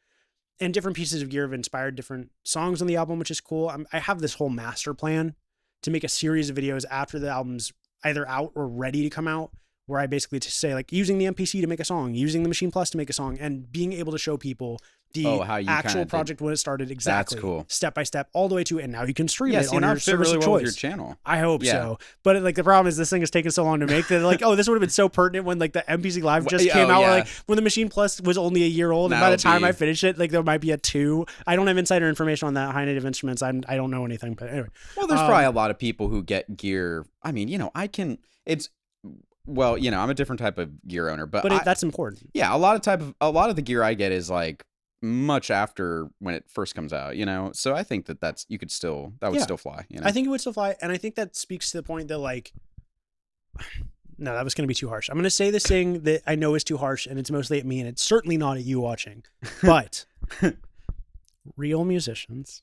And different pieces of gear have inspired different songs on the album, which is cool. I have this whole master plan to make a series of videos after the album's either out or ready to come out, where I basically just say like using the MPC to make a song, using the Machine Plus to make a song, and being able to show people the actual project when it started exactly, that's cool, step by step, all the way to, and now you can stream it see, on your service really of well choice. With your channel. I hope so. But like the problem is this thing has taken so long to make that like, oh, this would have been so pertinent when like the MPC Live just came out, or like when the Machine Plus was only a year old, and by the time I finish it, like there might be a 2. I don't have insider information on that. High Native Instruments, I don't know anything, but anyway. Well, there's probably a lot of people who get gear. I mean, well, I'm a different type of gear owner, but that's important. Yeah, a lot of the gear I get is like much after when it first comes out, So I think that that would still fly. I think it would still fly, and I think that speaks to the point that like, no, that was going to be too harsh. I'm going to say this thing that I know is too harsh, and it's mostly at me, and it's certainly not at you watching, but real musicians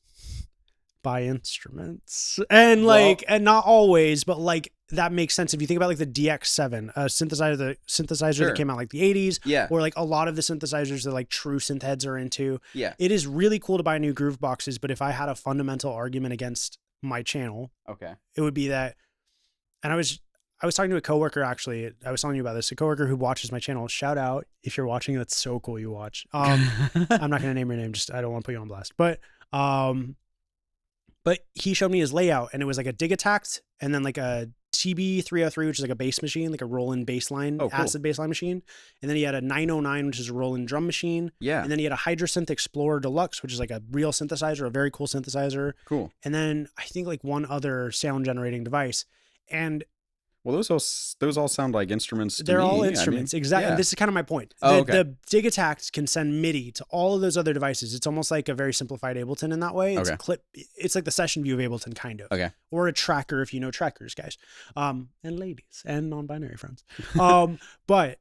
buy instruments, and like, and not always, but like that makes sense if you think about like the DX7, a synthesizer that came out like the 80s, or like a lot of the synthesizers that like true synth heads are into. Yeah, it is really cool to buy new groove boxes, but if I had a fundamental argument against my channel, it would be that, and I was talking to a coworker, actually. I was telling you about this. A coworker who watches my channel. Shout out if you're watching. That's so cool you watch. I'm not going to name your name. Just I don't want to put you on blast. But he showed me his layout, and it was like a Dig Attack, and then like a TB303, which is like a bass machine, like a Roland bassline, acid bassline machine. And then he had a 909, which is a Roland drum machine. Yeah. And then he had a Hydrasynth Explorer Deluxe, which is like a real synthesizer, a very cool synthesizer. Cool. And then I think like one other sound generating device. And well, those all sound like instruments to they're me. all instruments. Exactly. Yeah. This is kind of my point. The Dig Attack can send MIDI to all of those other devices. It's almost like a very simplified Ableton in that way. It's it's like the session view of Ableton, kind of. Okay. Or a tracker, if you know trackers, guys. And ladies and non-binary friends. But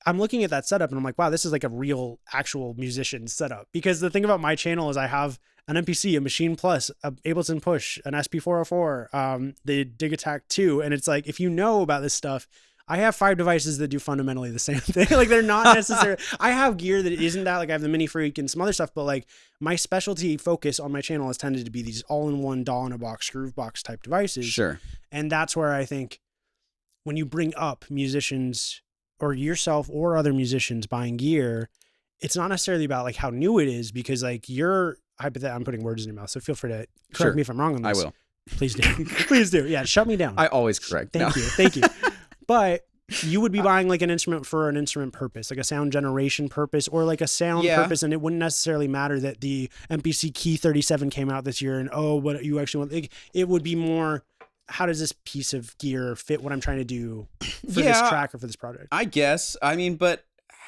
I'm looking at that setup and I'm like, wow, this is like a real actual musician setup. Because the thing about my channel is I have an MPC, a Machine Plus, a Ableton Push, an SP404, the Dig Attack 2. And it's like, if you know about this stuff, I have 5 devices that do fundamentally the same thing. Like they're not necessarily, I have gear that isn't that, like I have the Mini Freak and some other stuff, but like my specialty focus on my channel has tended to be these all-in-one DAW in a box, groove box type devices. Sure. And that's where I think when you bring up musicians or yourself or other musicians buying gear, it's not necessarily about like how new it is, because like I'm putting words in your mouth, so feel free to correct me if I'm wrong on this. I will. Please do. Please do. Yeah, shut me down. I always correct. Thank you. But you would be buying like an instrument for an instrument purpose, like a sound generation purpose, or like a sound Yeah. purpose, and it wouldn't necessarily matter that the MPC Key 37 came out this year and what you actually want. Like, it would be more, how does this piece of gear fit what I'm trying to do for this track or for this project? I guess. I mean, but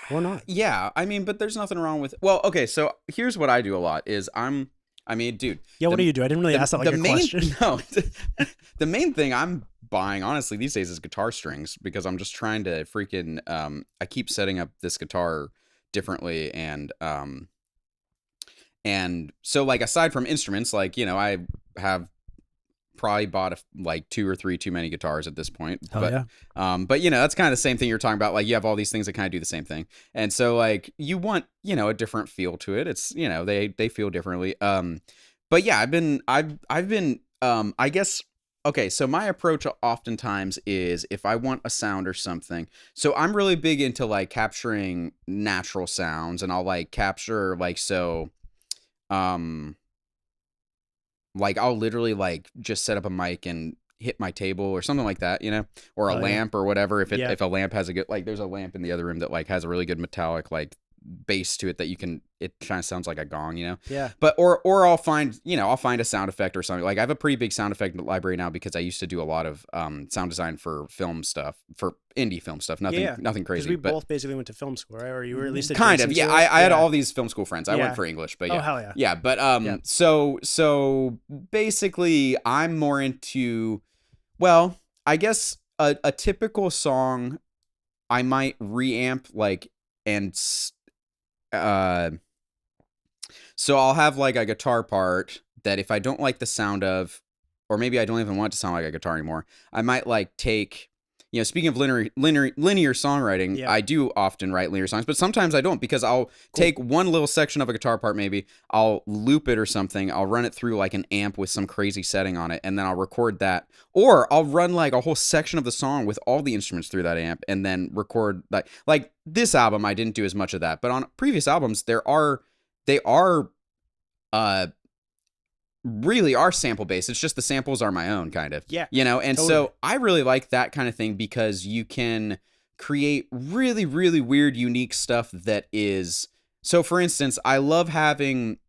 or not. Yeah, I mean, but there's nothing wrong with. Well, okay, so here's what I do a lot is I mean, dude. Yeah, what do you do? I didn't really ask that like a question. No, the main thing I'm buying honestly these days is guitar strings because I'm just trying to freaking I keep setting up this guitar differently and so like aside from instruments, like, you know, I have probably bought like 2 or 3 too many guitars at this point. But you know, that's kind of the same thing you're talking about. Like, you have all these things that kind of do the same thing, and so like you want, you know, a different feel to it. It's, you know, they feel differently. But yeah, I've been I guess. Okay, so my approach oftentimes is if I want a sound or something. So I'm really big into like capturing natural sounds, and I'll like capture like like I'll literally like just set up a mic and hit my table or something like that, you know, or a lamp or whatever. If a lamp has a good, like, there's a lamp in the other room that like has a really good metallic like bass to it that you can, it kind of sounds like a gong, you know. But or I'll find a sound effect or something. Like, I have a pretty big sound effect library now because I used to do a lot of sound design for film stuff, for indie film stuff. Nothing crazy. We both basically went to film school, right? Or you were at least kind of. Yeah, I had all these film school friends. I went for English, but yeah. Oh, hell yeah. Yeah, but so basically I'm more into, well, I guess a typical song I might reamp like and so I'll have like a guitar part that if I don't like the sound of, or maybe I don't even want it to sound like a guitar anymore, I might like take, you know, speaking of linear songwriting, I do often write linear songs, but sometimes I don't, because I'll take one little section of a guitar part, maybe I'll loop it or something, I'll run it through like an amp with some crazy setting on it, and then I'll record that, or I'll run like a whole section of the song with all the instruments through that amp and then record that. Like this album, I didn't do as much of that, but on previous albums, they really are sample based. It's just the samples are my own, kind of. Yeah. You know, and so I really like that kind of thing because you can create really, really weird, unique stuff that is. So for instance, I love having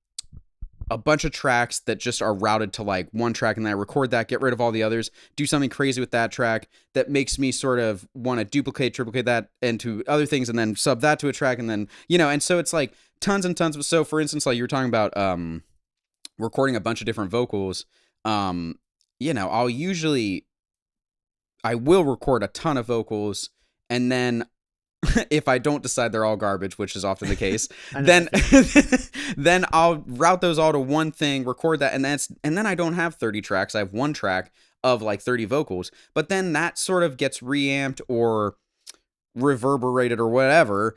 a bunch of tracks that just are routed to like one track, and then I record that, get rid of all the others, do something crazy with that track that makes me sort of want to triplicate that into other things, and then sub that to a track, and then, you know, and so it's like tons and tons of. So for instance, like you were talking about recording a bunch of different vocals, you know, I will record a ton of vocals, and then if I don't decide they're all garbage, which is often the case, then I'll route those all to one thing, record that, and then I don't have 30 tracks. I have one track of like 30 vocals, but then that sort of gets reamped or reverberated or whatever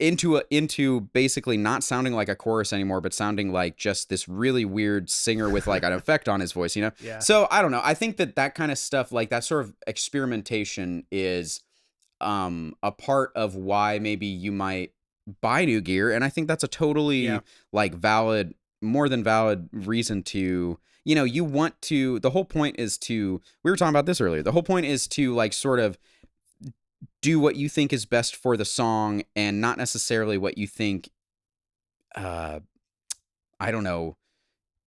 into basically not sounding like a chorus anymore, but sounding like just this really weird singer with like an effect on his voice, you know? Yeah. So I don't know. I think that kind of stuff, like that sort of experimentation, is a part of why maybe you might buy new gear, and I think that's a totally like more than valid reason to, you know, you want to. The whole point is to. We were talking about this earlier. The whole point is to like sort of do what you think is best for the song, and not necessarily what you think. I don't know.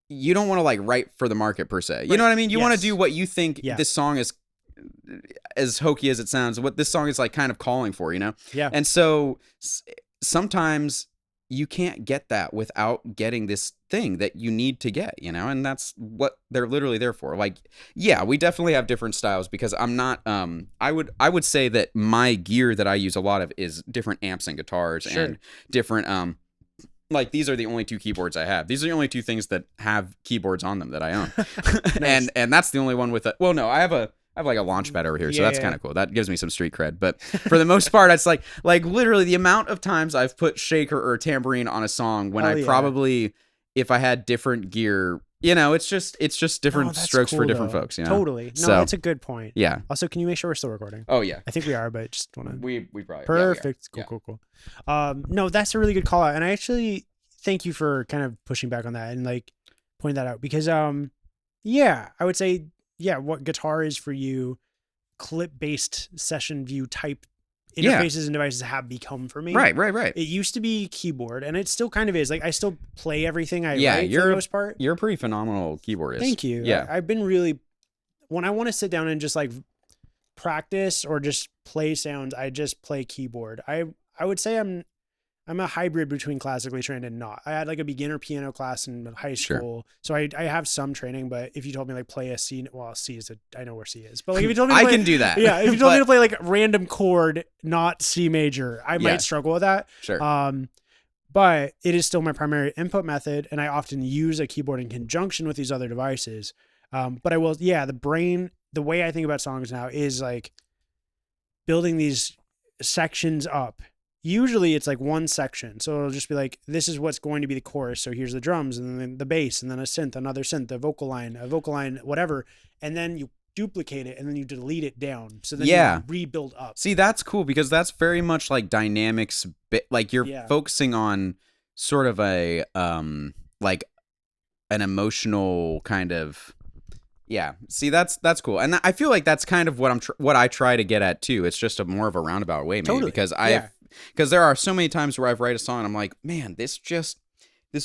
You don't want to like write for the market per se. You know what I mean? You want to do what you think this song is, as hokey as it sounds, what this song is like kind of calling for, you know? Yeah. And so sometimes you can't get that without getting this thing that you need to get, you know? And that's what they're literally there for. Like, yeah, we definitely have different styles, because I'm not, I would say that my gear that I use a lot of is different amps and guitars and different, like, these are the only 2 keyboards I have. These are the only 2 things that have keyboards on them that I own. Nice. And that's the only one with well, no, I have like a launch pad over here, so that's kind of cool. That gives me some street cred. But for the most part, it's like literally the amount of times I've put shaker or tambourine on a song when I probably, if I had different gear, you know, it's just different strokes for different folks, you know? Totally. No, that's a good point. Yeah. Also, can you make sure we're still recording? Oh yeah. I think we are, but just want to. We probably. Perfect. Yeah, cool. No, that's a really good call out, and I actually thank you for kind of pushing back on that and like pointing that out, because I would say, yeah, what guitar is for you clip-based session view type Yeah. interfaces and devices have become for me. Right. It used to be keyboard, and it still kind of is. Like, I still play everything I Yeah, write for the most part. You're a pretty phenomenal keyboardist. Thank you. Yeah. I've been really, when I want to sit down and just like practice or just play sounds, I just play keyboard. I would say I'm a hybrid between classically trained and not. I had like a beginner piano class in high school. So I have some training, but if you told me like play a C, well, C is I know where C is, but like if you told me to I play, can do that. Yeah. If you told me to play like random chord, not C major, I might struggle with that. Sure. But it is still my primary input method. And I often use a keyboard in conjunction with these other devices. But I will, the way I think about songs now is like building these sections up. Usually it's like one section. So it'll just be like, this is what's going to be the chorus. So here's the drums and then the bass and then a synth, another synth, a vocal line, whatever. And then you duplicate it and then you delete it down. So then you rebuild up. See, that's cool because that's very much like dynamics. Like you're focusing on sort of a, like an emotional kind of, see, that's cool. And I feel like that's kind of what I try to get at too. It's just more of a roundabout way, maybe, because because there are so many times where I've write a song and I'm like, man, this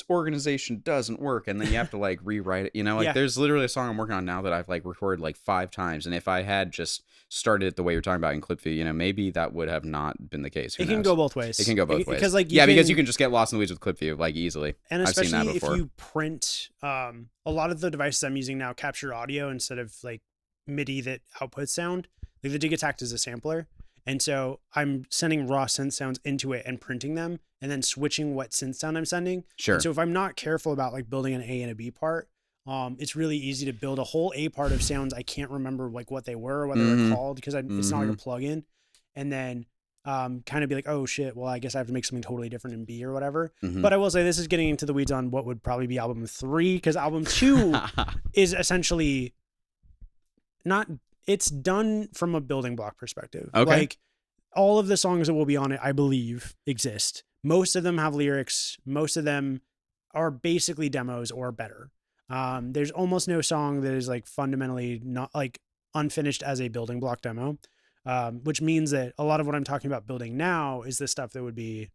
organization doesn't work. And then you have to like rewrite it, like there's literally a song I'm working on now that I've like recorded like 5 times. And if I had just started it the way you're talking about in ClipView, maybe that would have not been the case. It can go both ways. It can go both ways. Because like, because you can just get lost in the weeds with ClipView like easily. And especially I've seen that before. if you print, a lot of the devices I'm using now capture audio instead of like MIDI that outputs sound. Like the Digitact is a sampler. And so I'm sending raw synth sounds into it and printing them and then switching what synth sound I'm sending. Sure. And so if I'm not careful about like building an A and a B part, it's really easy to build a whole A part of sounds I can't remember like what they were or what they were called because it's not like a plugin. And then kind of be like, oh shit, well, I guess I have to make something totally different in B or whatever. But I will say this is getting into the weeds on what would probably be album 3 because album 2 is essentially not... It's done from a building block perspective. Okay. Like all of the songs that will be on it, I believe, exist. Most of them have lyrics. Most of them are basically demos or better. There's almost no song that is like fundamentally not like unfinished as a building block demo, which means that a lot of what I'm talking about building now is the stuff that would be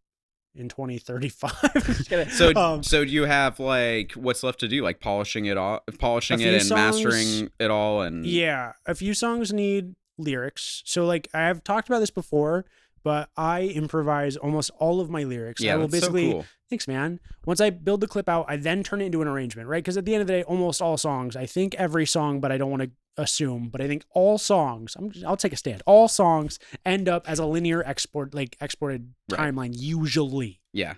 in 2035. So do you have like what's left to do, like polishing it and mastering it all? And a few songs need lyrics. So like I have talked about this before, but I improvise almost all of my lyrics. Yeah, I will that's so cool. Thanks, man. Once I build the clip out, I then turn it into an arrangement, right? Because at the end of the day, almost all songs, I think every song, but I don't want to assume, but I think all songs, I'll take a stand. All songs end up as a linear exported timeline, usually. Yeah.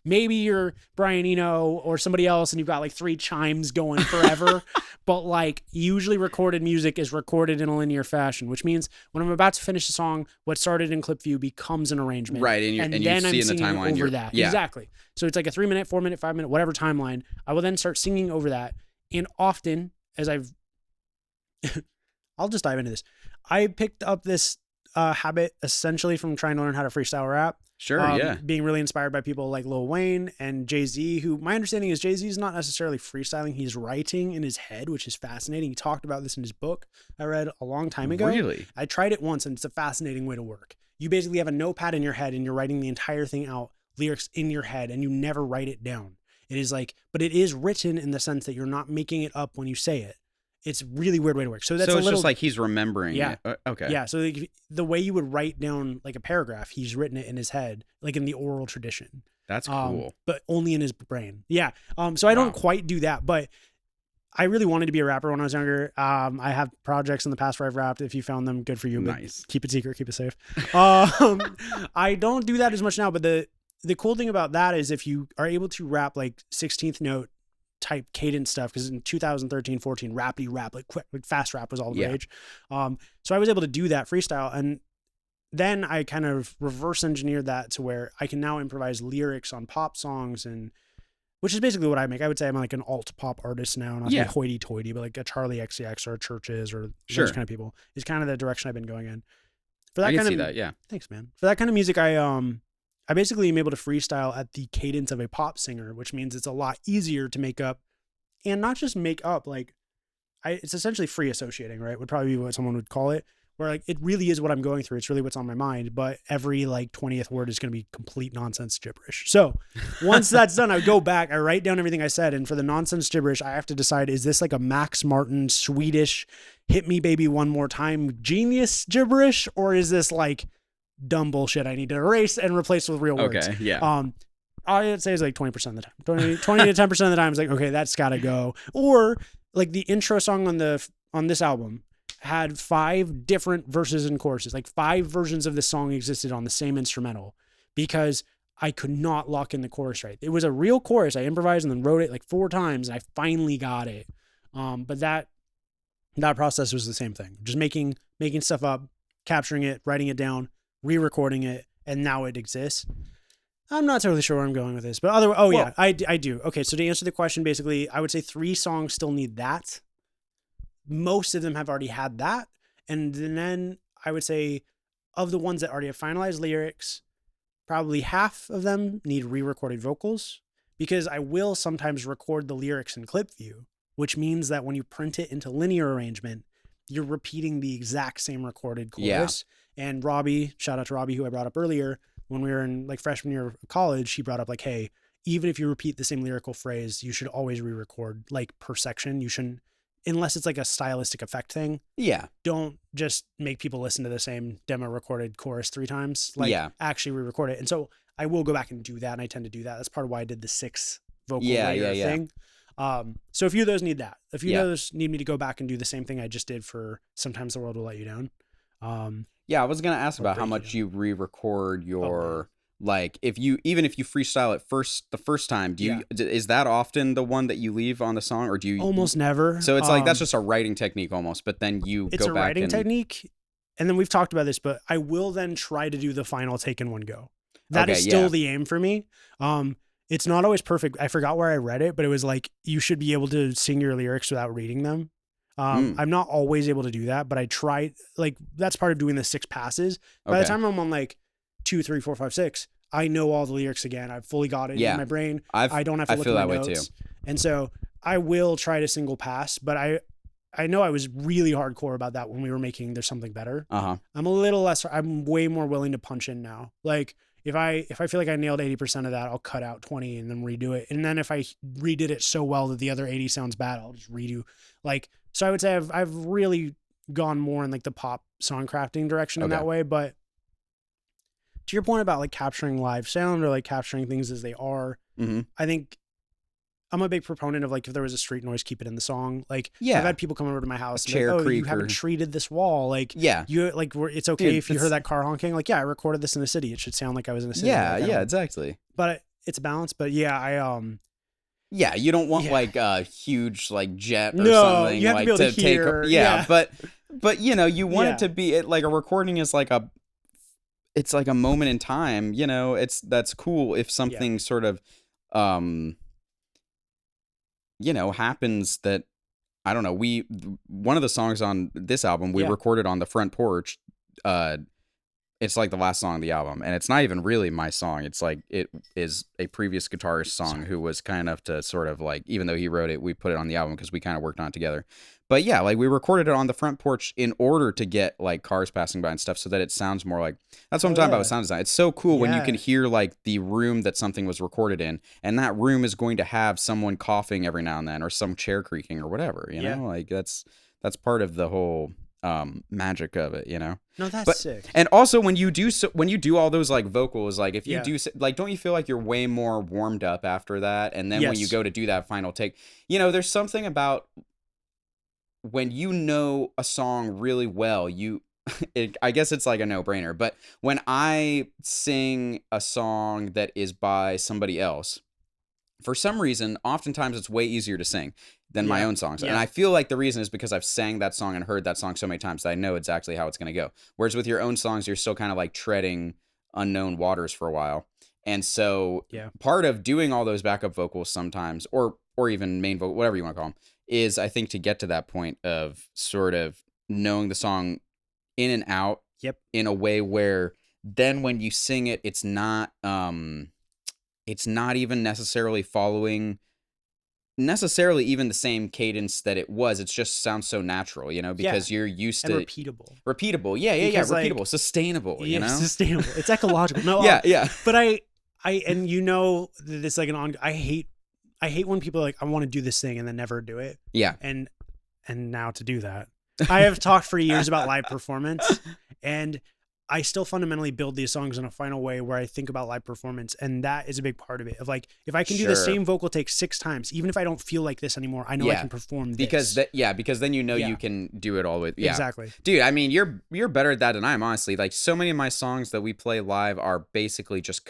Maybe you're Brian Eno or somebody else and you've got like 3 chimes going forever, but like usually recorded music is recorded in a linear fashion, which means when I'm about to finish a song, what started in ClipView becomes an arrangement. Right. And then you see in the timeline over that. Yeah. Exactly. So it's like a 3-minute, 4-minute, 5-minute, whatever timeline. I will then start singing over that. And often as I'll just dive into this. I picked up this habit essentially from trying to learn how to freestyle rap. Sure, Being really inspired by people like Lil Wayne and Jay-Z, who my understanding is Jay-Z is not necessarily freestyling. He's writing in his head, which is fascinating. He talked about this in his book I read a long time ago. Really? I tried it once and it's a fascinating way to work. You basically have a notepad in your head and you're writing the entire thing out, lyrics in your head, and you never write it down. It is like, but it is written in the sense that you're not making it up when you say it. It's a really weird way to work. So that's just like he's remembering it. Okay. Yeah. So the way you would write down like a paragraph, he's written it in his head, like in the oral tradition. That's cool. But only in his brain. Yeah. So I don't quite do that, but I really wanted to be a rapper when I was younger. I have projects in the past where I've rapped. If you found them, good for you. Nice. But keep it secret, keep it safe. I don't do that as much now, but the cool thing about that is if you are able to rap like 16th note type cadence stuff, because in 2013, 14, rappy rap, like quick, like fast rap was all the rage. So I was able to do that freestyle. And then I kind of reverse engineered that to where I can now improvise lyrics on pop songs, and which is basically what I make. I would say I'm like an alt pop artist now, not like hoity toity, but like a Charlie XCX or Churches or those kind of people is kind of the direction I've been going in. For that I can kind see of, that, yeah. Thanks, man. For that kind of music, I basically am able to freestyle at the cadence of a pop singer, which means it's a lot easier to make up, and not just make up, like it's essentially free associating, right? Would probably be what someone would call it, where like it really is what I'm going through. It's really what's on my mind, but every like 20th word is going to be complete nonsense gibberish. So once that's done, I go back, I write down everything I said. And for the nonsense gibberish, I have to decide, is this like a Max Martin Swedish hit me baby one more time genius gibberish? Or is this like dumb bullshit I need to erase and replace with real words? Okay, yeah. I'd say it's like 20% of the time, 20 to 10% of the time. It's like, okay, that's gotta go. Or like the intro song on this album had 5 different verses and choruses, like 5 versions of this song existed on the same instrumental because I could not lock in the chorus right. It was a real chorus. I improvised and then wrote it like 4 times and I finally got it. But that process was the same thing. Just making stuff up, capturing it, writing it down, re-recording it, and now it exists. I'm not totally sure where I'm going with this, but yeah, I do. Okay, so to answer the question, basically, I would say 3 songs still need that. Most of them have already had that. And then I would say of the ones that already have finalized lyrics, probably half of them need re-recorded vocals, because I will sometimes record the lyrics in clip view, which means that when you print it into linear arrangement, you're repeating the exact same recorded chorus. Yeah. And Robbie, shout out to Robbie, who I brought up earlier, when we were in like freshman year of college, he brought up like, hey, even if you repeat the same lyrical phrase, you should always re-record like per section. You shouldn't, unless it's like a stylistic effect thing. Yeah. Don't just make people listen to the same demo recorded chorus 3 times. Like actually re-record it. And so I will go back and do that. And I tend to do that. That's part of why I did the 6 vocal layer thing. So a few of those need that. A few of those need me to go back and do the same thing I just did for Sometimes the World Will Let You Down. I was going to ask about how much you re-record your, like, even if you freestyle it the first time, is that often the one that you leave on the song, or do you? Almost never. So it's like, that's just a writing technique almost, but then you it's go a back writing technique. And then we've talked about this, but I will then try to do the final take in one go. That is still the aim for me. It's not always perfect. I forgot where I read it, but it was like, you should be able to sing your lyrics without reading them. I'm not always able to do that, but I try, like, that's part of doing the 6 passes. By the time I'm on like 2, 3, 4, 5, 6, I know all the lyrics again. I've fully got it in my brain. I don't have to look at my notes. And so I will try to single pass, but I know I was really hardcore about that when we were making There's Something Better. I'm a little less, I'm way more willing to punch in now. Like if I feel like I nailed 80% of that, I'll cut out 20 and then redo it. And then if I redid it so well that the other 80 sounds bad, I'll just redo. Like, so I would say I've really gone more in like the pop song crafting direction in that way. But to your point about like capturing live sound or like capturing things as they are, I think I'm a big proponent of like, if there was a street noise, keep it in the song. Like I've had people come over to my house and like, oh, you haven't treated this wall. Like you like, it's okay if you heard that car honking. Like, I recorded this in the city. It should sound like I was in the city. Exactly. But it's a balance. But you don't want like a huge like jet or something. You have like to be able to hear. But you want it to be like a recording is like it's like a moment in time. That's cool if something sort of happens that, I don't know, one of the songs on this album we recorded on the front porch. It's like the last song of the album, and it's not even really my song. It's like, it is a previous guitarist song who was kind enough to sort of like, even though he wrote it, we put it on the album because we kind of worked on it together. But yeah, like we recorded it on the front porch in order to get like cars passing by and stuff so that it sounds more like, that's what I'm talking about with sound design. It's so cool when you can hear like the room that something was recorded in, and that room is going to have someone coughing every now and then, or some chair creaking or whatever, you know, like that's part of the whole magic of it, No, that's sick. And also when you do all those like vocals, like if you do like, don't you feel like you're way more warmed up after that? And then when you go to do that final take, there's something about when a song really well, I guess it's like a no-brainer, but when I sing a song that is by somebody else, for some reason, oftentimes it's way easier to sing than my own songs. And I feel like the reason is because I've sang that song and heard that song so many times that I know exactly how it's going to go. Whereas with your own songs, you're still kind of like treading unknown waters for a while. And so part of doing all those backup vocals sometimes, or even main vocal, whatever you want to call them, is I think to get to that point of sort of knowing the song in and out in a way where then when you sing it, it's not even necessarily following necessarily even the same cadence that it was. It just sounds so natural, you know, because you're used and to repeatable. Yeah, Because, repeatable, like, sustainable, you know. sustainable. It's ecological. No, yeah. But I and you know that it's like I hate when people are like, I want to do this thing and then never do it. Yeah. And now to do that, I have talked for years about live performance, and I still fundamentally build these songs in a final way where I think about live performance, and that is a big part of it. Of like, if I can do the same vocal take 6 times, even if I don't feel like this anymore, I know I can perform this. Because then you know you can do it all with Exactly. Dude, I mean, you're better at that than I am, honestly. Like, so many of my songs that we play live are basically just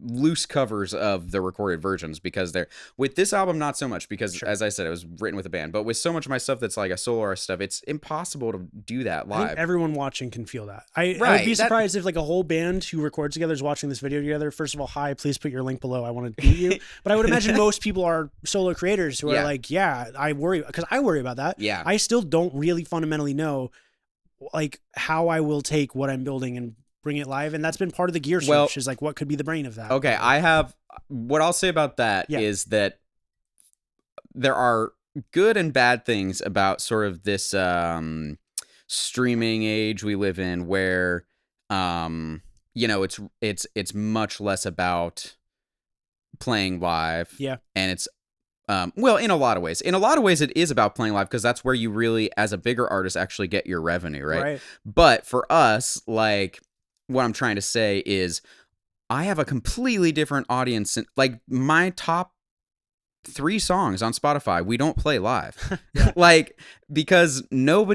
loose covers of the recorded versions, because they're with this album not so much, because as I said, it was written with a band, but with so much of my stuff that's like a solo artist stuff, it's impossible to do that live. I think everyone watching can feel that. I would be surprised if like a whole band who records together is watching this video together. First of all, hi, please put your link below. I want to meet you. But I would imagine most people are solo creators who are like, I worry, because I worry about that. Yeah. I still don't really fundamentally know like how I will take what I'm building and bring it live, and that's been part of the gear switch, is like what could be the brain of that. Okay, what I'll say about that is that there are good and bad things about sort of this streaming age we live in, where you know, it's much less about playing live. Yeah. And it's well, in a lot of ways it is about playing live, because that's where you really, as a bigger artist, actually get your revenue, right? But for us, like, what I'm trying to say is I have a completely different audience. Like, my top 3 songs on Spotify, we don't play live. Like, because not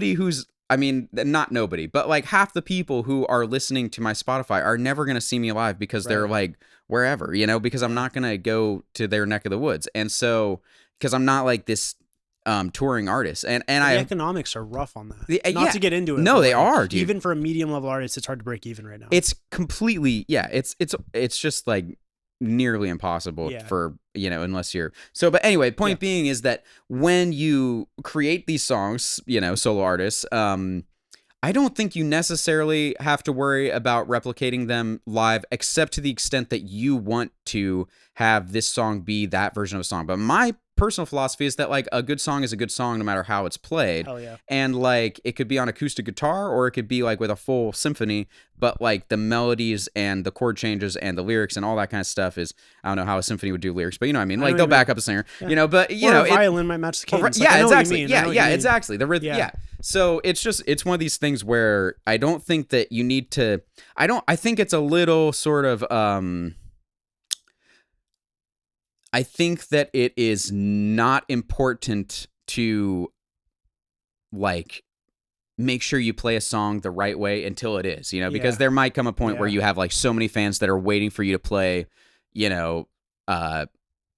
nobody, but like half the people who are listening to my Spotify are never going to see me live, because they're like wherever, you know, because I'm not going to go to their neck of the woods. And so, because I'm not like this touring artist, and the economics are rough on that. Not to get into it. No, they are, dude. Even for a medium level artist, it's hard to break even right now. It's completely, it's just like nearly impossible for, you know, unless you're but anyway, point being is that when you create these songs, you know, solo artists, I don't think you necessarily have to worry about replicating them live, except to the extent that you want to have this song be that version of a song. But my personal philosophy is that, like, a good song is a good song no matter how it's played. Hell yeah. And like, it could be on acoustic guitar, or it could be like with a full symphony, but like the melodies and the chord changes and the lyrics and all that kind of stuff is, I don't know how a symphony would do lyrics, but you know what I mean? Like, they'll back up a singer, you know, but you know, a violin might match the cadence. Yeah, exactly. Exactly. The rhythm. Yeah. So it's one of these things where I don't think that you need to, I think it's a little sort of, I think that it is not important to, like, make sure you play a song the right way until it is, you know, because there might come a point where you have like so many fans that are waiting for you to play, you know,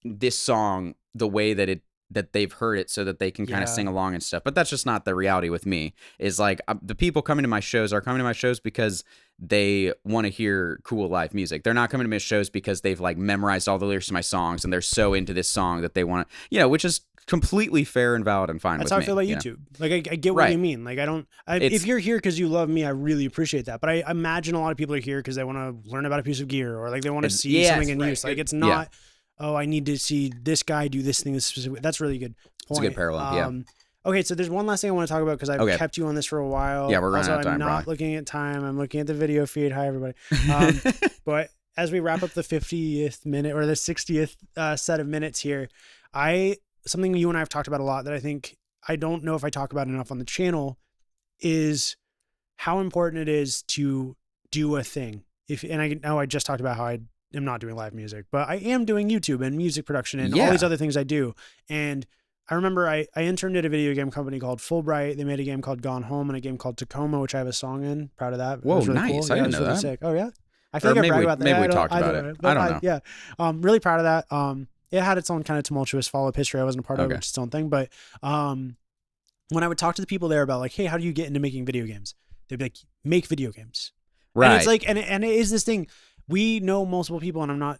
this song the way that they've heard it, so that they can kind of sing along and stuff. But that's just not the reality with me. Is like, the people coming to my shows are coming to my shows because they want to hear cool live music. They're not coming to my shows because they've like memorized all the lyrics to my songs and they're so into this song that they want to, you know, which is completely fair and valid and fine with me. That's how I feel about YouTube. Know? Like, I get what you mean. Like, if you're here because you love me, I really appreciate that. But I imagine a lot of people are here because they want to learn about a piece of gear, or like they want to see something in use. Like, it's not, oh, I need to see this guy do this thing. This specific. That's really good point. It's a good parallel. Okay, so there's one last thing I want to talk about, because I've kept you on this for a while. Yeah, we're running out of time, I'm not looking at time. I'm looking at the video feed. Hi, everybody. But as we wrap up the 50th minute, or the 60th set of minutes here, something you and I have talked about a lot that I don't know if I talk about enough on the channel, is how important it is to do a thing. And I know I just talked about how I am not doing live music, but I am doing YouTube and music production and all these other things I do. And I remember I interned at a video game company called Fulbright. They made a game called Gone Home and a game called Tacoma, which I have a song in. Proud of that. Whoa, really nice. Cool. I didn't know that. Sick. Oh, yeah? I feel like I brag about that. Maybe we talked about it. I don't know. Yeah. Really proud of that. It had its own kind of tumultuous follow-up history I wasn't a part of, which is its own thing. But when I would talk to the people there about like, hey, how do you get into making video games? They'd be like, make video games. Right. And it's like, and it is this thing. We know multiple people, and I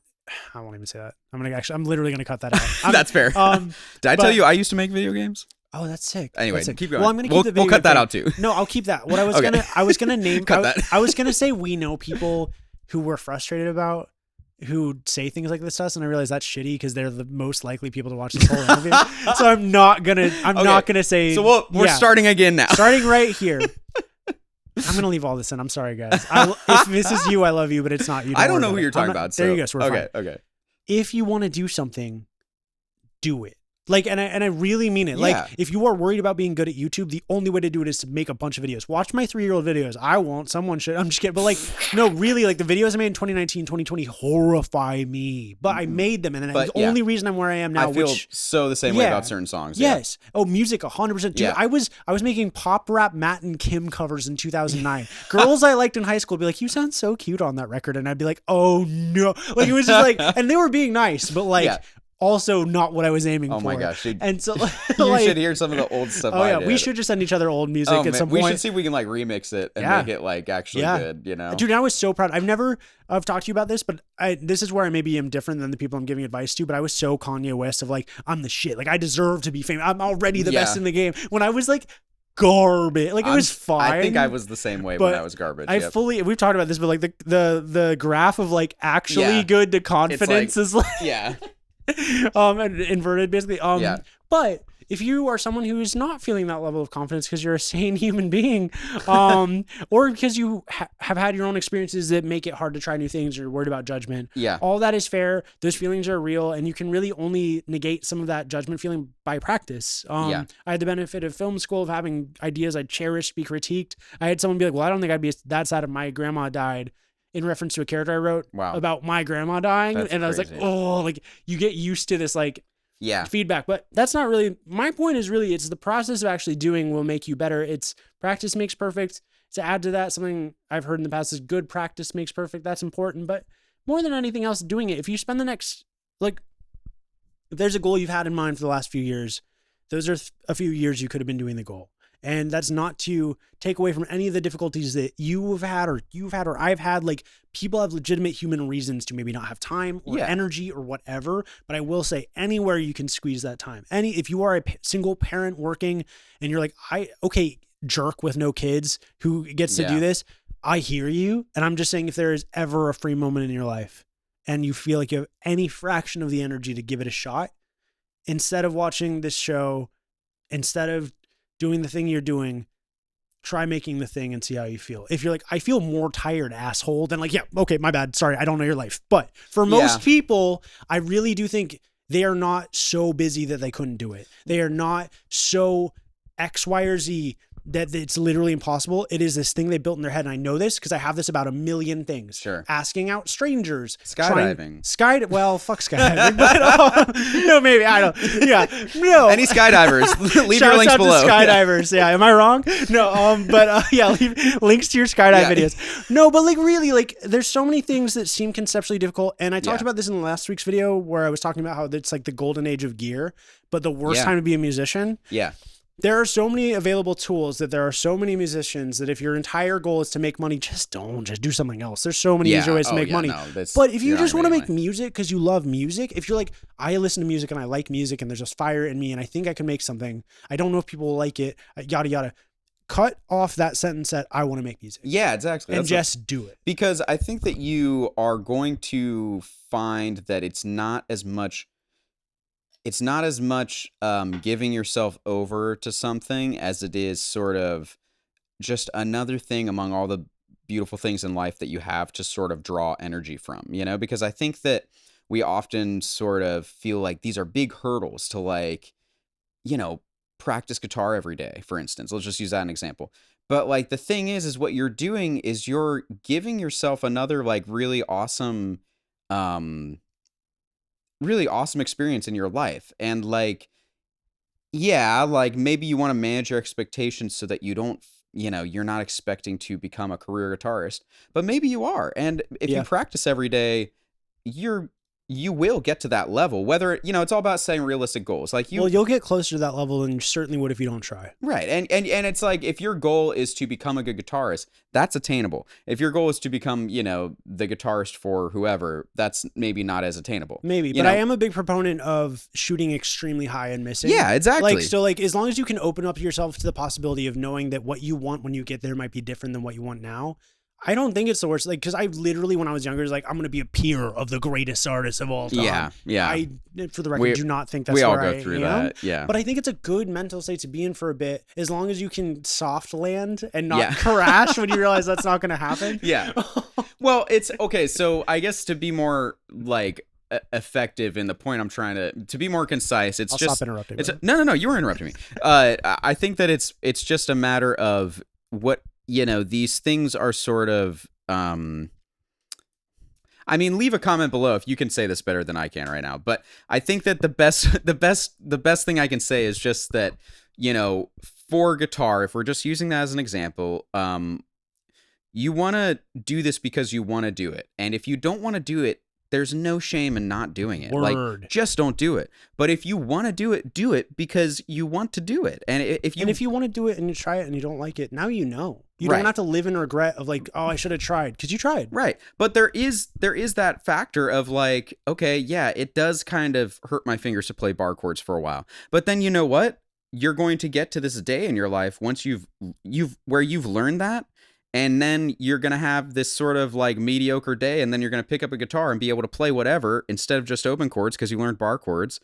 won't even say that. I'm literally gonna cut that out. That's fair. Did I tell you I used to make video games? Oh, that's sick. Anyway, keep going. Well, I'm gonna keep the video we'll cut that thing. out too. No, I'll keep that. What I was gonna name. Cut that. I was gonna say we know people who we're frustrated about who say things like this to us, and I realize that's shitty because they're the most likely people to watch this whole interview. So I'm not gonna say. So we're starting again now. Starting right here. I'm gonna leave all this in. I'm sorry, guys. If this is you, I love you, but it's not you. I don't know who you're talking about. There you go. So we're fine. Okay. If you want to do something, do it. Like, and I really mean it. Yeah. Like, if you are worried about being good at YouTube, the only way to do it is to make a bunch of videos. Watch my 3-year-old videos. I won't. Someone should. I'm just kidding. But like, no, really, like the videos I made in 2019, 2020 horrify me. But I made them, and then the only reason I'm where I am now. I feel so the same way about certain songs. Yes. Oh, music, 100%. Dude, I was making pop rap Matt and Kim covers in 2009. Girls I liked in high school would be like, "You sound so cute on that record," and I'd be like, "Oh no!" Like it was just like, and they were being nice, but like. Yeah. Also not what I was aiming for. Oh my gosh. And so you should hear some of the old stuff. Oh yeah, we should just send each other old music at some point. We should see if we can like remix it and make it like actually good, you know? Dude, I was so proud. I've talked to you about this, but this is where I maybe am different than the people I'm giving advice to, but I was so Kanye West of like, I'm the shit. Like I deserve to be famous. I'm already the best in the game. When I was like garbage. Like it was fine. I think I was the same way when I was garbage. We've talked about this, but like the graph of like actually good to confidence is like inverted basically. But if you are someone who is not feeling that level of confidence because you're a sane human being, or because you have had your own experiences that make it hard to try new things or you're worried about judgment, all that is fair. Those feelings are real, and you can really only negate some of that judgment feeling by practice. I had the benefit of film school, of having ideas I cherished be critiqued. I had someone be like, well, I don't think I'd be that sad if my grandma died, in reference to a character I wrote about my grandma dying. That's and I was crazy. Like, oh, like you get used to this like feedback, but that's not really my point. Is really it's the process of actually doing will make you better. It's practice makes perfect. To add to that, something I've heard in the past is good practice makes perfect. That's important, but more than anything else, doing it. If you spend the next if there's a goal you've had in mind for the last few years, those are a few years you could have been doing the goal. And that's not to take away from any of the difficulties that you've had or I've had. Like people have legitimate human reasons to maybe not have time or energy or whatever. But I will say anywhere you can squeeze that time. If you are a single parent working and you're like, jerk with no kids who gets to do this, I hear you. And I'm just saying if there is ever a free moment in your life and you feel like you have any fraction of the energy to give it a shot, instead of watching this show, instead of doing the thing you're doing, try making the thing and see how you feel. If you're like, I feel more tired, asshole, then like, okay, my bad. Sorry, I don't know your life. But for most people, I really do think they are not so busy that they couldn't do it. They are not so X, Y, or Z that it's literally impossible. It is this thing they built in their head. And I know this because I have this about a million things. Sure. Asking out strangers. Skydiving. Well, fuck skydiving. But, no, maybe. I don't. Yeah. No. Any skydivers. Leave your links below. To skydivers. Yeah. Am I wrong? No. Leave links to your skydive videos. No, but like really, like there's so many things that seem conceptually difficult. And I talked about this in last week's video where I was talking about how it's like the golden age of gear, but the worst time to be a musician. Yeah. There are so many available tools that there are so many musicians that if your entire goal is to make money, just do something else. There's so many easier ways to make money. No, but if you just want to make music because you love music, if you're like, I listen to music and I like music and there's just fire in me and I think I can make something, I don't know if people will like it, yada, yada. Cut off that sentence that I want to make music. Yeah, exactly. And just do it. Because I think that you are going to find that it's not as much giving yourself over to something as it is sort of just another thing among all the beautiful things in life that you have to sort of draw energy from, you know, because I think that we often sort of feel like these are big hurdles to like, you know, practice guitar every day, for instance. Let's just use that as an example. But like the thing is what you're doing is you're giving yourself another like really awesome experience in your life. And like, like maybe you want to manage your expectations so that you don't, you're not expecting to become a career guitarist, but maybe you are. And if you practice every day, you will get to that level, whether, it's all about setting realistic goals. Like you'll get closer to that level than you certainly would if you don't try. Right. And it's like, if your goal is to become a good guitarist, that's attainable. If your goal is to become, the guitarist for whoever, that's maybe not as attainable. Maybe, but I am a big proponent of shooting extremely high and missing. Yeah, exactly. So as long as you can open up yourself to the possibility of knowing that what you want when you get there might be different than what you want now, I don't think it's the worst. Like, because I literally, when I was younger, was like, I'm going to be a peer of the greatest artist of all time. Yeah. I, for the record, do not think that's we all where go through am. that. Yeah. But I think it's a good mental state to be in for a bit, as long as you can soft land and not crash when you realize that's not going to happen. Yeah. Well, it's okay. So I guess to be more like effective in the point I'm trying to be more concise, it's I'll just stop interrupting. No, you were interrupting me. I think that it's just a matter of what, these things are sort of, I mean, leave a comment below if you can say this better than I can right now. But I think that the best thing I can say is just that, for guitar, if we're just using that as an example, you want to do this because you want to do it. And if you don't want to do it, there's no shame in not doing it. Word. Like, just don't do it. But if you want to do it because you want to do it. And if you want to do it and you try it and you don't like it, now you know. You right. don't have to live in regret of like, oh, I should have tried, because you tried. Right. But there is that factor of like, okay, yeah, it does kind of hurt my fingers to play bar chords for a while. But then you know what? You're going to get to this day in your life once you've learned that. And then you're going to have this sort of like mediocre day, and then you're going to pick up a guitar and be able to play whatever instead of just open chords because you learned bar chords.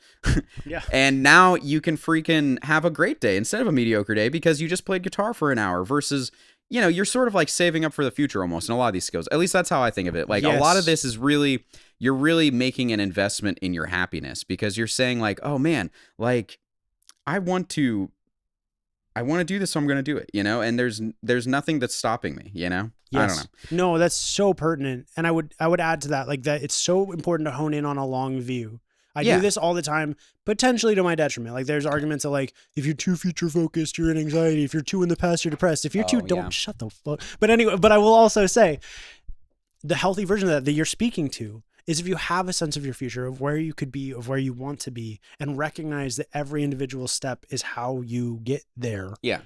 Yeah. And now you can freaking have a great day instead of a mediocre day because you just played guitar for an hour versus, you're sort of like saving up for the future almost in a lot of these skills. At least that's how I think of it. Like a lot of this is really, you're really making an investment in your happiness because you're saying like, oh man, like I want to do this, so I'm going to do it, and there's nothing that's stopping me, Yes. I don't know. No, that's so pertinent. And I would add to that, like that it's so important to hone in on a long view. I do this all the time, potentially to my detriment. Like there's arguments of like, if you're too future focused, you're in anxiety. If you're too in the past, you're depressed. If you're shut the fuck. But anyway, but I will also say the healthy version of that you're speaking to is if you have a sense of your future, of where you could be, of where you want to be, and recognize that every individual step is how you get there. Yeah.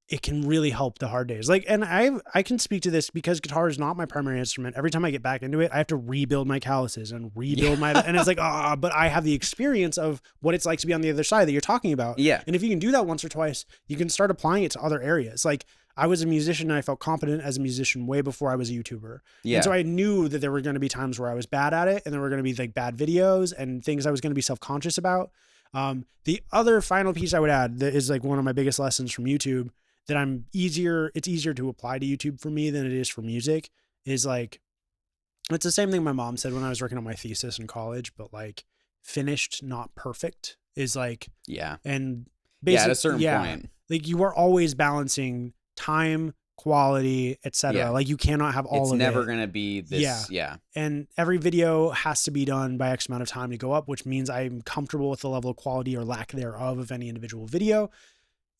It can really help the hard days. Like, and I can speak to this because guitar is not my primary instrument. Every time I get back into it, I have to rebuild my calluses and rebuild and it's like, but I have the experience of what it's like to be on the other side that you're talking about. Yeah. And if you can do that once or twice, you can start applying it to other areas. Like, I was a musician and I felt competent as a musician way before I was a YouTuber. Yeah. And so I knew that there were going to be times where I was bad at it and there were going to be like bad videos and things I was going to be self-conscious about. The other final piece I would add that is like one of my biggest lessons from YouTube that it's easier to apply to YouTube for me than it is for music is like, it's the same thing my mom said when I was working on my thesis in college, but like finished, not perfect is like, and basically, at a certain point, like you are always balancing time, quality, etc. Like you cannot have all of it. It's never going to be this. Yeah. And every video has to be done by X amount of time to go up, which means I'm comfortable with the level of quality or lack thereof of any individual video.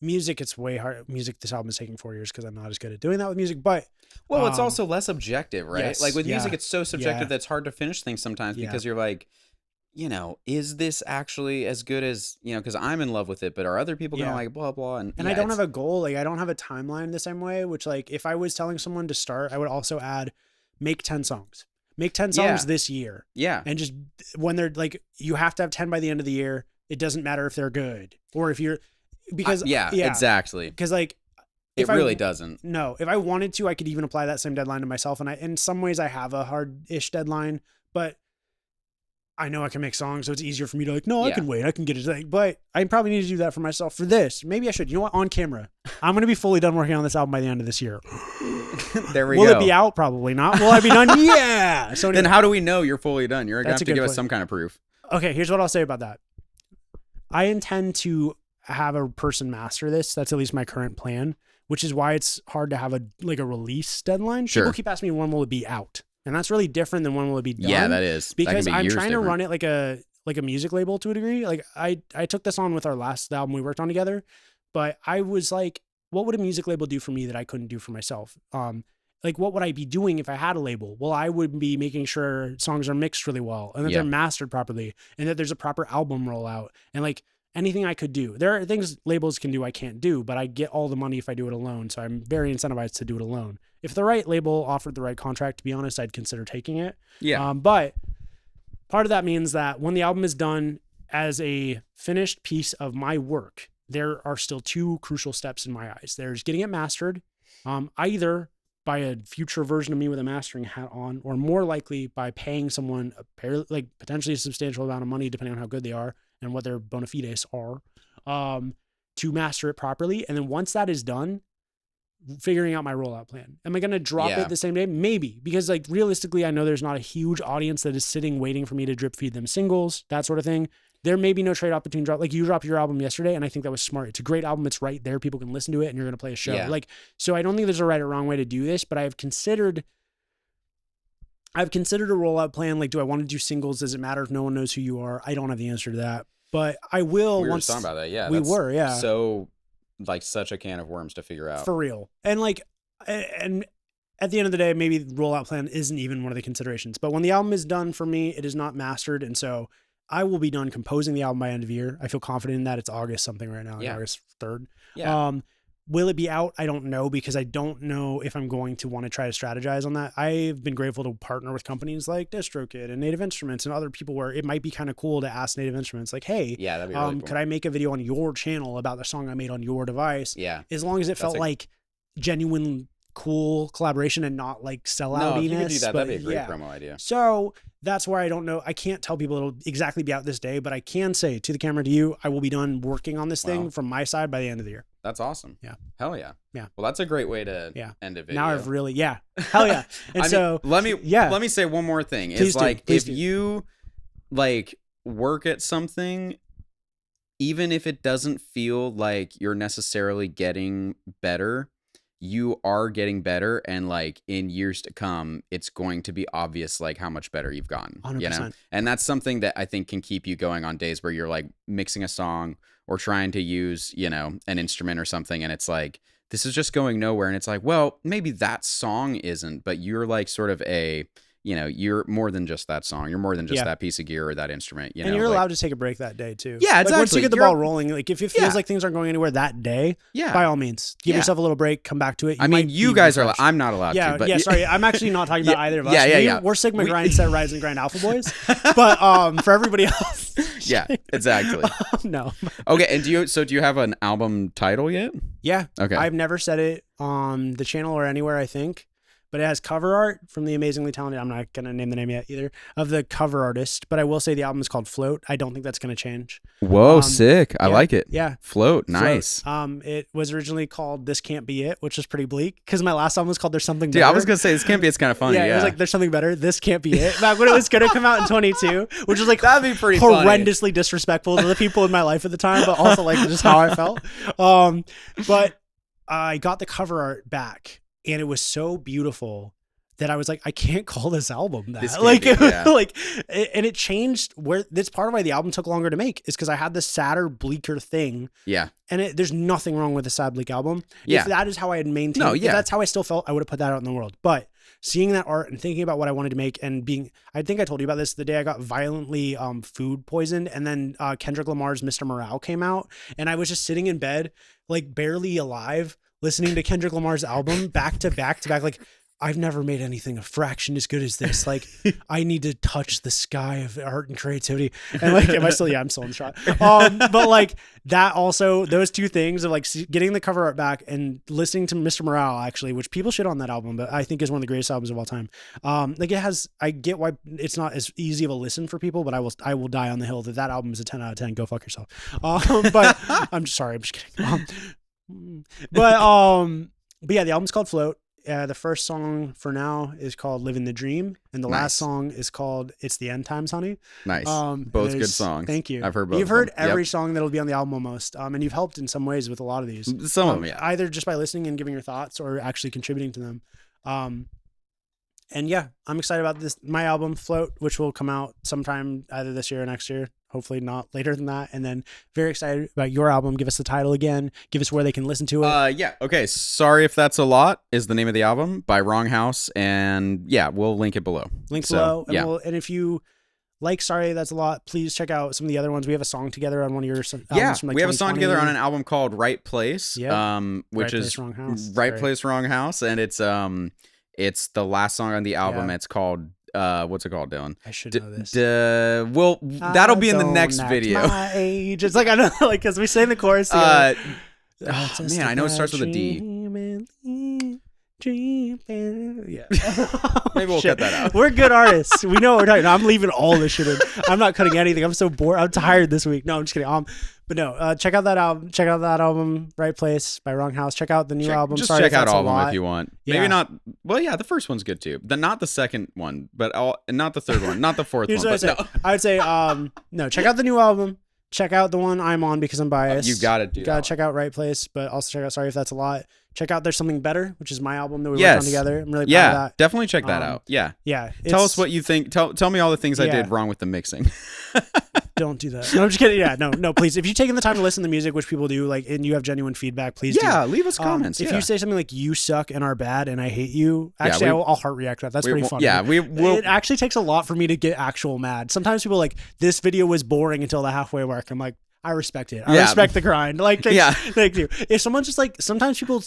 Music, it's way hard. Music, this album is taking 4 years because I'm not as good at doing that with music, but it's also less objective, right? Yes, like with music, it's so subjective that it's hard to finish things sometimes because you're like, is this actually as good as, because I'm in love with it, but are other people going to like blah, blah. And I don't have a goal. Like I don't have a timeline the same way, which like if I was telling someone to start, I would also add, make 10 songs. Make 10 songs this year. Yeah. And just when they're like, you have to have 10 by the end of the year. It doesn't matter if they're good or if you're, because exactly. Because like, it really doesn't. No, if I wanted to, I could even apply that same deadline to myself. And in some ways I have a hard-ish deadline, but I know I can make songs, so it's easier for me to like, no, I can wait. I can get it. But I probably need to do that for myself for this. Maybe I should. You know what? On camera. I'm going to be fully done working on this album by the end of this year. There we go. Will it be out? Probably not. Will I be done? Yeah. So anyway, then how do we know you're fully done? You're going to have to give us some kind of proof. Okay, here's what I'll say about that. I intend to have a person master this. That's at least my current plan, which is why it's hard to have a release deadline. Sure. People keep asking me when will it be out? And that's really different than when will it be done. Yeah, that is. Because I'm trying to run it like a music label to a degree. Like I took this on with our last album we worked on together, but I was like, what would a music label do for me that I couldn't do for myself? Like what would I be doing if I had a label? Well, I would be making sure songs are mixed really well and that they're mastered properly and that there's a proper album rollout and like anything I could do. There are things labels can do I can't do, but I get all the money if I do it alone. So I'm very incentivized to do it alone. If the right label offered the right contract, to be honest, I'd consider taking it. Yeah. But part of that means that when the album is done as a finished piece of my work, there are still two crucial steps in my eyes. There's getting it mastered, either by a future version of me with a mastering hat on, or more likely by paying someone potentially a substantial amount of money, depending on how good they are and what their bona fides are, to master it properly. And then once that is done, figuring out my rollout plan. Am I going to drop it the same day? Maybe, because like realistically, I know there's not a huge audience that is sitting waiting for me to drip feed them singles, that sort of thing. There may be no trade-off between like you dropped your album yesterday, and I think that was smart. It's a great album. It's right there. People can listen to it, and you're going to play a show. Yeah. So I don't think there's a right or wrong way to do this, but I've considered a rollout plan. Like, do I want to do singles? Does it matter if no one knows who you are? I don't have the answer to that, but I will. We were once just talking about that. Yeah. We were. Yeah. So like such a can of worms to figure out. For real. And like, and at the end of the day, maybe the rollout plan isn't even one of the considerations, but when the album is done for me, it is not mastered. And so I will be done composing the album by end of year. I feel confident in that. It's August something right now, August 3rd. Yeah. Will it be out? I don't know, because I don't know if I'm going to want to try to strategize on that. I've been grateful to partner with companies like DistroKid and Native Instruments and other people where it might be kind of cool to ask Native Instruments, like, hey, that'd be really cool. Could I make a video on your channel about the song I made on your device? Yeah. As long as it felt like genuine, cool collaboration and not like selloutiness. No, if you could do that, that'd be a great promo idea. So that's where I don't know. I can't tell people it'll exactly be out this day, but I can say to the camera, to you, I will be done working on this thing from my side by the end of the year. That's awesome. Yeah. Hell yeah. Yeah. Well, that's a great way to end a video. Now I've really, hell yeah. And let me say one more thing. Please It's do. You like work at something, even if it doesn't feel like you're necessarily getting better, you are getting better, and like in years to come, it's going to be obvious like how much better you've gotten. 100%. You know? And that's something that I think can keep you going on days where you're like mixing a song or trying to use, an instrument or something, and it's like, this is just going nowhere. And it's like, well, maybe that song isn't, but you're like sort of you're more than just that song. You're more than just that piece of gear or that instrument. And you're allowed to take a break that day too. Yeah, exactly. Like once you get the ball rolling, like if it feels like things aren't going anywhere that day, by all means, give yourself a little break, come back to it. You guys are. I'm not allowed to. But sorry, I'm actually not talking about either of us. We're Sigma Grind Set Rise and Grind Alpha Boys, but for everybody else, yeah, exactly. No. Okay, and do you have an album title yet? Yeah. Okay. I've never said it on the channel or anywhere, I think. But it has cover art from the amazingly talented, I'm not going to name the name yet either, of the cover artist. But I will say the album is called Float. I don't think that's going to change. Whoa, sick. I like it. Yeah. Float. Nice. It was originally called This Can't Be It, which was pretty bleak because my last album was called There's Something Better. Dude, I was going to say This Can't Be It's kind of funny. Yeah, it was like There's Something Better. This Can't Be It. Back when it was going to come out in 22, which was like that'd be pretty horrendously disrespectful to the people in my life at the time, but also like just how I felt. But I got the cover art back and it was so beautiful that I was like, I can't call this album that. And it changed where that's part of why the album took longer to make is because I had this sadder, bleaker thing. Yeah. And there's nothing wrong with a sad, bleak album. Yeah. If that is how I had maintained, if that's how I still felt, I would have put that out in the world. But seeing that art and thinking about what I wanted to make and I think I told you about this the day I got violently food poisoned, and then Kendrick Lamar's Mr. Morale came out, and I was just sitting in bed, like barely alive, listening to Kendrick Lamar's album back to back to back, like, I've never made anything a fraction as good as this. Like, I need to touch the sky of art and creativity. And like, I'm still in the shot. But like that also, those two things of like getting the cover art back and listening to Mr. Morale, actually, which people shit on that album, but I think is one of the greatest albums of all time. Like I get why it's not as easy of a listen for people, but I will die on the hill that album is a 10 out of 10. Go fuck yourself. But I'm just kidding. But yeah, the album's called Float. The first song for now is called Living the Dream, and the last song is called It's the End Times, Honey. Nice. Both good songs. Thank you. I've heard both. You've heard every song that'll be on the album almost, and you've helped in some ways with a lot of these. Some of them, yeah. Either just by listening and giving your thoughts or actually contributing to them. And yeah, I'm excited about my album Float, which will come out sometime either this year or next year. Hopefully not later than that. And then very excited about your album. Give us the title again. Give us where they can listen to it. Yeah. Okay. Sorry If That's a Lot is the name of the album by WRNG HAUS. And yeah, we'll link it below. Below. And, yeah. And if you like Sorry That's a Lot, please check out some of the other ones. We have a song together on one of your albums from like we have a song together on an album called Right Place, which Right is Place, Wrong House. Right Place, Wrong House. And it's the last song on the album. It's called what's it called, Dylan? I should know this. Well, that'll be in the next video. My age. It's like, I know, like, because we sang the chorus together. Man, I know it starts with a D. Yeah. Maybe we'll cut that out. We're good artists. We know what we're talking. No, I'm leaving all this shit in. I'm not cutting anything. I'm so bored. I'm tired this week. No, I'm just kidding. But no, check out that album. Check out that album, Right Place by WRNG HAUS. Check out the new album. Just Sorry check if out that's all a of them lot. if you want. Yeah. Maybe not. Well, yeah, the first one's good too. Not the second one, but not the third one, not the fourth Here's one. what But I would say. No, check out the new album. Check out the one I'm on because I'm biased. You gotta do. You gotta check out Right Place, but also check out Sorry If That's a Lot. Check out There's Something Better, which is my album that we worked on together. I'm really proud of that. Definitely check that out. Yeah. Yeah. Tell us what you think. Tell me all the things I did wrong with the mixing. Don't do that. No, I'm just kidding. Yeah, no, please. If you've taken the time to listen to music, which people do, like, and you have genuine feedback, please do. Leave us comments. If you say something like "you suck" and are bad and I hate you, actually, I'll heart react to that. That's pretty funny. Yeah, it actually takes a lot for me to get actual mad. Sometimes people are like, this video was boring until the halfway mark. I'm like, I respect it. I respect the grind. Like, thank you. If someone's just like, sometimes people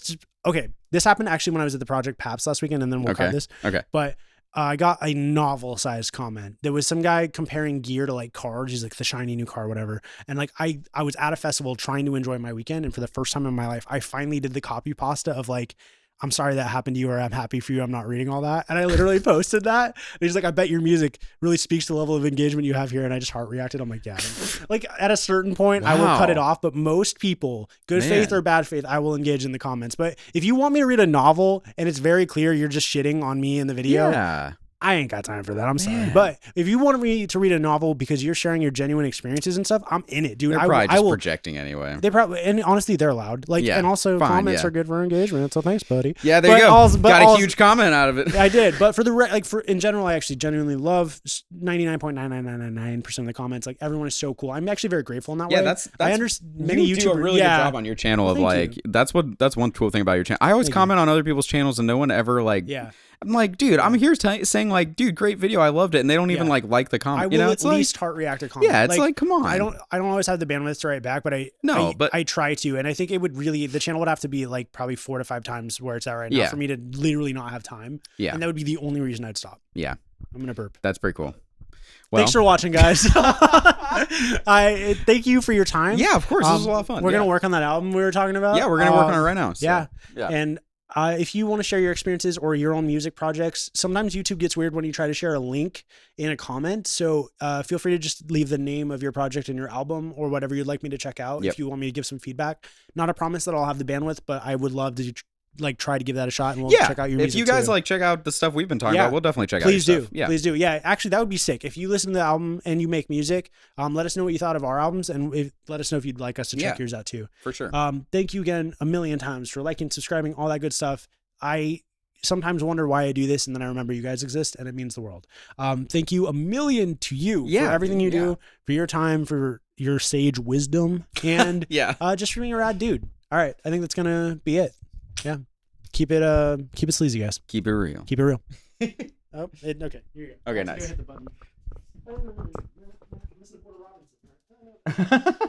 okay, this happened actually when I was at the Project Paps last weekend, and then we'll cut this. Okay. But I got a novel-sized comment. There was some guy comparing gear to like cars. He's like the shiny new car, whatever. And like I was at a festival trying to enjoy my weekend, and for the first time in my life, I finally did the copy pasta of like, I'm sorry that happened to you, or I'm happy for you. I'm not reading all that. And I literally posted that. And he's like, I bet your music really speaks to the level of engagement you have here. And I just heart reacted. I'm like, yeah. Like at a certain point, I will cut it off. But most people, good faith or bad faith, I will engage in the comments. But if you want me to read a novel and it's very clear you're just shitting on me in the video, I ain't got time for that. I'm sorry. But if you want me to read a novel because you're sharing your genuine experiences and stuff, I'm in it, dude. They're probably just projecting anyway. They probably, and honestly, they're allowed. Like, and also comments are good for engagement. So thanks, buddy. Yeah, there you go. Got a huge comment out of it. I did. But for in general, I actually genuinely love 99.99999% of the comments. Like, everyone is so cool. I'm actually very grateful in that way. That's I understand many YouTubers do a really good job on your channel of like, that's one cool thing about your channel. I always comment on other people's channels and no one ever like, I'm like, dude, I'm here saying like, dude, great video, I loved it, and they don't even like the comment. I will at least heart react to comment. Yeah, it's like, come on. I don't always have the bandwidth to write back, but I try to, and I think it would really, the channel would have to be like probably 4 to 5 times where it's at right now for me to literally not have time. Yeah, and that would be the only reason I'd stop. Yeah, I'm gonna burp. That's pretty cool. Well, thanks for watching, guys. I thank you for your time. Yeah, of course, this was a lot of fun. We're gonna work on that album we were talking about. Yeah, we're gonna work on it right now. So. Yeah, and. If you want to share your experiences or your own music projects, sometimes YouTube gets weird when you try to share a link in a comment. So feel free to just leave the name of your project and your album or whatever you'd like me to check out. If you want me to give some feedback, not a promise that I'll have the bandwidth, but I would love to like try to give that a shot, and we'll check out your music. If you guys like check out the stuff we've been talking about, we'll definitely check out your stuff. Please do. Yeah, actually, that would be sick. If you listen to the album and you make music, let us know what you thought of our albums, and let us know if you'd like us to check yours out too. For sure. Thank you again a million times for liking, subscribing, all that good stuff. I sometimes wonder why I do this, and then I remember you guys exist, and it means the world. Thank you a million to you for everything you do, for your time, for your sage wisdom, and just for being a rad dude. All right, I think that's gonna be it. Yeah, keep it sleazy, guys. Keep it real. Keep it real. Okay. Here you go. Okay, nice. Hit the button.